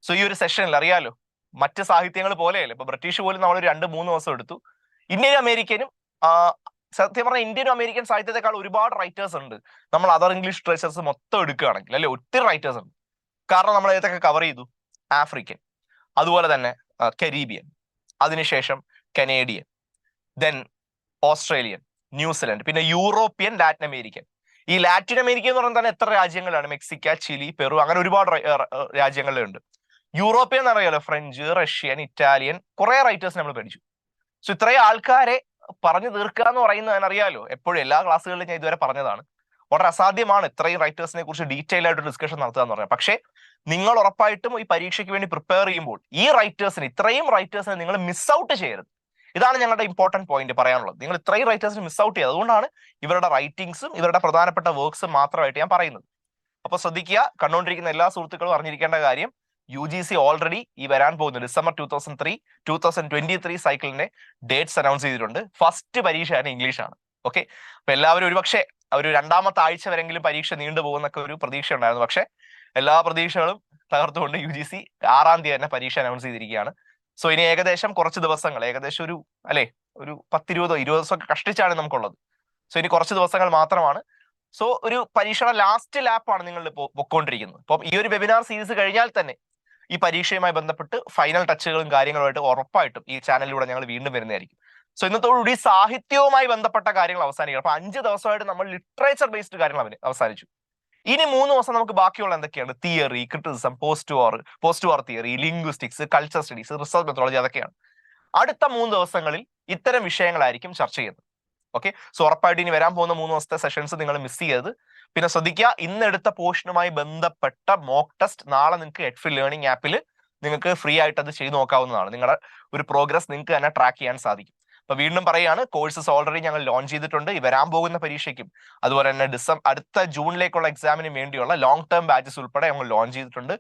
Speaker 1: സോ ഈ ഒരു സെഷനിൽ അറിയാലോ, മറ്റ് സാഹിത്യങ്ങൾ പോലെയല്ല, ഇപ്പൊ ബ്രിട്ടീഷ് പോലും നമ്മൾ 2-3 ദിവസം എടുത്തു. ഇന്ത്യനും അമേരിക്കനും, സത്യം പറഞ്ഞാൽ ഇന്ത്യനും അമേരിക്കൻ സാഹിത്യത്തെക്കാൾ ഒരുപാട് റൈറ്റേഴ്സ് ഉണ്ട് നമ്മൾ അതർ ഇംഗ്ലീഷ് ലിറ്ററേച്ചേഴ്സ് മൊത്തം എടുക്കുകയാണെങ്കിൽ, അല്ലെ, ഒത്തിരി റൈറ്റേഴ്സ് ഉണ്ട്. കാരണം നമ്മൾ ഏതൊക്കെ കവർ ചെയ്തു, ആഫ്രിക്കൻ, അതുപോലെ തന്നെ കരീബിയൻ, അതിനുശേഷം കനേഡിയൻ, ദെൻ ഓസ്ട്രേലിയൻ, ന്യൂസിലൻഡ്, പിന്നെ യൂറോപ്യൻ, ലാറ്റിൻ അമേരിക്കൻ. ഈ ലാറ്റിൻ അമേരിക്ക എന്ന് പറയുന്നത് തന്നെ എത്ര രാജ്യങ്ങളാണ്, മെക്സിക്ക, ചിലി, പെറു, അങ്ങനെ ഒരുപാട് രാജ്യങ്ങളിലുണ്ട്. യൂറോപ്യൻ എന്ന് അറിയാലോ, ഫ്രഞ്ച്, റഷ്യൻ, ഇറ്റാലിയൻ, കുറെ റൈറ്റേഴ്സ് നമ്മൾ പഠിച്ചു. സോ ഇത്രയും ആൾക്കാരെ പറഞ്ഞു തീർക്കുക എന്ന് പറയുന്നത് അറിയാലോ, എപ്പോഴും എല്ലാ ക്ലാസ്സുകളിലും ഞാൻ ഇതുവരെ പറഞ്ഞതാണ്, വളരെ അസാധ്യമാണ് ഇത്രയും റൈറ്റേഴ്സിനെ കുറിച്ച് ഡീറ്റെയിൽ ആയിട്ട് ഡിസ്കഷൻ നടത്തുക എന്ന് പറയാം. പക്ഷേ നിങ്ങൾ ഉറപ്പായിട്ടും ഈ പരീക്ഷയ്ക്ക് വേണ്ടി പ്രിപ്പയർ ചെയ്യുമ്പോൾ ഈ റൈറ്റേഴ്സിന്, ഇത്രയും റൈറ്റേഴ്സിനെ നിങ്ങൾ മിസ് ഔട്ട് ചെയ്യരുത്. ഇതാണ് ഞങ്ങളുടെ ഇമ്പോർട്ടന്റ് പോയിന്റ് പറയാനുള്ളത്. നിങ്ങൾ ഇത്രയും റൈറ്റേഴ്സിന് മിസ് ഔട്ട് ചെയ്യുക. അതുകൊണ്ടാണ് ഇവരുടെ റൈറ്റിംഗ്സും ഇവരുടെ പ്രധാനപ്പെട്ട വർക്ക്സും മാത്രമായിട്ട് ഞാൻ പറയുന്നത്. അപ്പൊ ശ്രദ്ധിക്കുക, കണ്ടുകൊണ്ടിരിക്കുന്ന എല്ലാ സുഹൃത്തുക്കളും അറിഞ്ഞിരിക്കേണ്ട കാര്യം, UGC ഓൾറെഡി ഈ വരാൻ പോകുന്ന ഡിസംബർ 2023 സൈക്കിളിന്റെ ഡേറ്റ്സ് അനൗൺസ് ചെയ്തിട്ടുണ്ട്. ഫസ്റ്റ് പരീക്ഷ ഇംഗ്ലീഷാണ്. ഓക്കെ, അപ്പൊ എല്ലാവരും ഒരുപക്ഷെ ഒരു 2ാമത്തെ ആഴ്ച വരെങ്കിലും പരീക്ഷ നീണ്ടുപോകുന്നൊക്കെ ഒരു പ്രതീക്ഷ ഉണ്ടായിരുന്നു. പക്ഷെ എല്ലാ പ്രതീക്ഷകളും തകർത്തുകൊണ്ട് UGC 6-ാം തീയതി തന്നെ പരീക്ഷ അനൗൺസ് ചെയ്തിരിക്കുകയാണ്. സോ ഇനി ഏകദേശം കുറച്ച് ദിവസങ്ങൾ, ഏകദേശം ഒരു 10-20 ദിവസമൊക്കെ കഷ്ടിച്ചാണ് നമുക്കുള്ളത്. സോ ഇനി കുറച്ച് ദിവസങ്ങൾ മാത്രമാണ്. സോ ഒരു പരീക്ഷയുടെ ലാസ്റ്റ് ലാപ്പാണ് നിങ്ങൾ പൊക്കോണ്ടിരിക്കുന്നത്. അപ്പം ഈ ഒരു വെബിനാർ സീരീസ് കഴിഞ്ഞാൽ തന്നെ ഈ പരീക്ഷയുമായി ബന്ധപ്പെട്ട് ഫൈനൽ ടച്ചുകളും കാര്യങ്ങളുമായിട്ട് ഉറപ്പായിട്ടും ഈ ചാനലിലൂടെ ഞങ്ങൾ വീണ്ടും വരുന്നതായിരിക്കും. സോ ഇന്നത്തോടുകൂടി സാഹിത്യവുമായി ബന്ധപ്പെട്ട കാര്യങ്ങൾ അവസാനിക്കണം. അപ്പൊ 5 ദിവസമായിട്ട് നമ്മൾ ലിറ്ററേച്ചർ ബേസ്ഡ് കാര്യങ്ങൾ അവസാനിച്ചു. ഇനി 3 ദിവസം നമുക്ക് ബാക്കിയുള്ള എന്തൊക്കെയാണ്, തിയറി, ക്രിറ്റിസിസം, പോസ്റ്റ് വാർ theory, linguistics, culture studies, research methodology, അതൊക്കെയാണ്. അടുത്ത 3 ദിവസങ്ങളിൽ ഇത്തരം വിഷയങ്ങളായിരിക്കും ചർച്ച ചെയ്യുന്നത്. ഓക്കെ, സോ ഉറപ്പായിട്ട് ഇനി വരാൻ പോകുന്ന 3 ദിവസത്തെ സെഷൻസ് നിങ്ങൾ മിസ് ചെയ്യരുത്. പിന്നെ ശ്രദ്ധിക്കുക, ഇന്നെടുത്ത പോർഷനുമായി ബന്ധപ്പെട്ട മോക്ക് ടെസ്റ്റ് നാളെ നിങ്ങൾക്ക് എഡ്ഫിൽ ലേണിംഗ് ആപ്പിൽ നിങ്ങൾക്ക് ഫ്രീ ആയിട്ട് അത് ചെയ്ത് നോക്കാവുന്നതാണ്. നിങ്ങളുടെ ഒരു പ്രോഗ്രസ് നിങ്ങൾക്ക് തന്നെ ട്രാക്ക് ചെയ്യാൻ സാധിക്കും. അപ്പൊ വീണ്ടും പറയുകയാണ്, കോഴ്സസ് ഓൾറെഡി ഞങ്ങൾ ലോഞ്ച് ചെയ്തിട്ടുണ്ട്. ഈ വരാൻ പോകുന്ന പരീക്ഷയ്ക്കും അതുപോലെ തന്നെ അടുത്ത ജൂണിലേക്കുള്ള എക്സാമിന് വേണ്ടിയുള്ള ലോങ് ടേം ബാച്ചസ് ഉൾപ്പെടെ ഞങ്ങൾ ലോഞ്ച് ചെയ്തിട്ടുണ്ട്.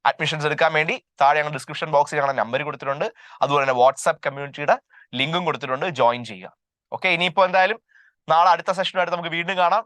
Speaker 1: അഡ്മിഷൻസ് എടുക്കാൻ വേണ്ടി താഴെ ഞങ്ങൾ ഡിസ്ക്രിപ്ഷൻ ബോക്സിൽ ഞങ്ങളുടെ നമ്പർ കൊടുത്തിട്ടുണ്ട്. അതുപോലെ തന്നെ വാട്സ്ആപ്പ് കമ്മ്യൂണിറ്റിയുടെ ലിങ്കും കൊടുത്തിട്ടുണ്ട്, ജോയിൻ ചെയ്യുക. ഓക്കെ, ഇനിയിപ്പോ എന്തായാലും നാളെ അടുത്ത സെഷനുമായിട്ട് നമുക്ക് വീണ്ടും കാണാം.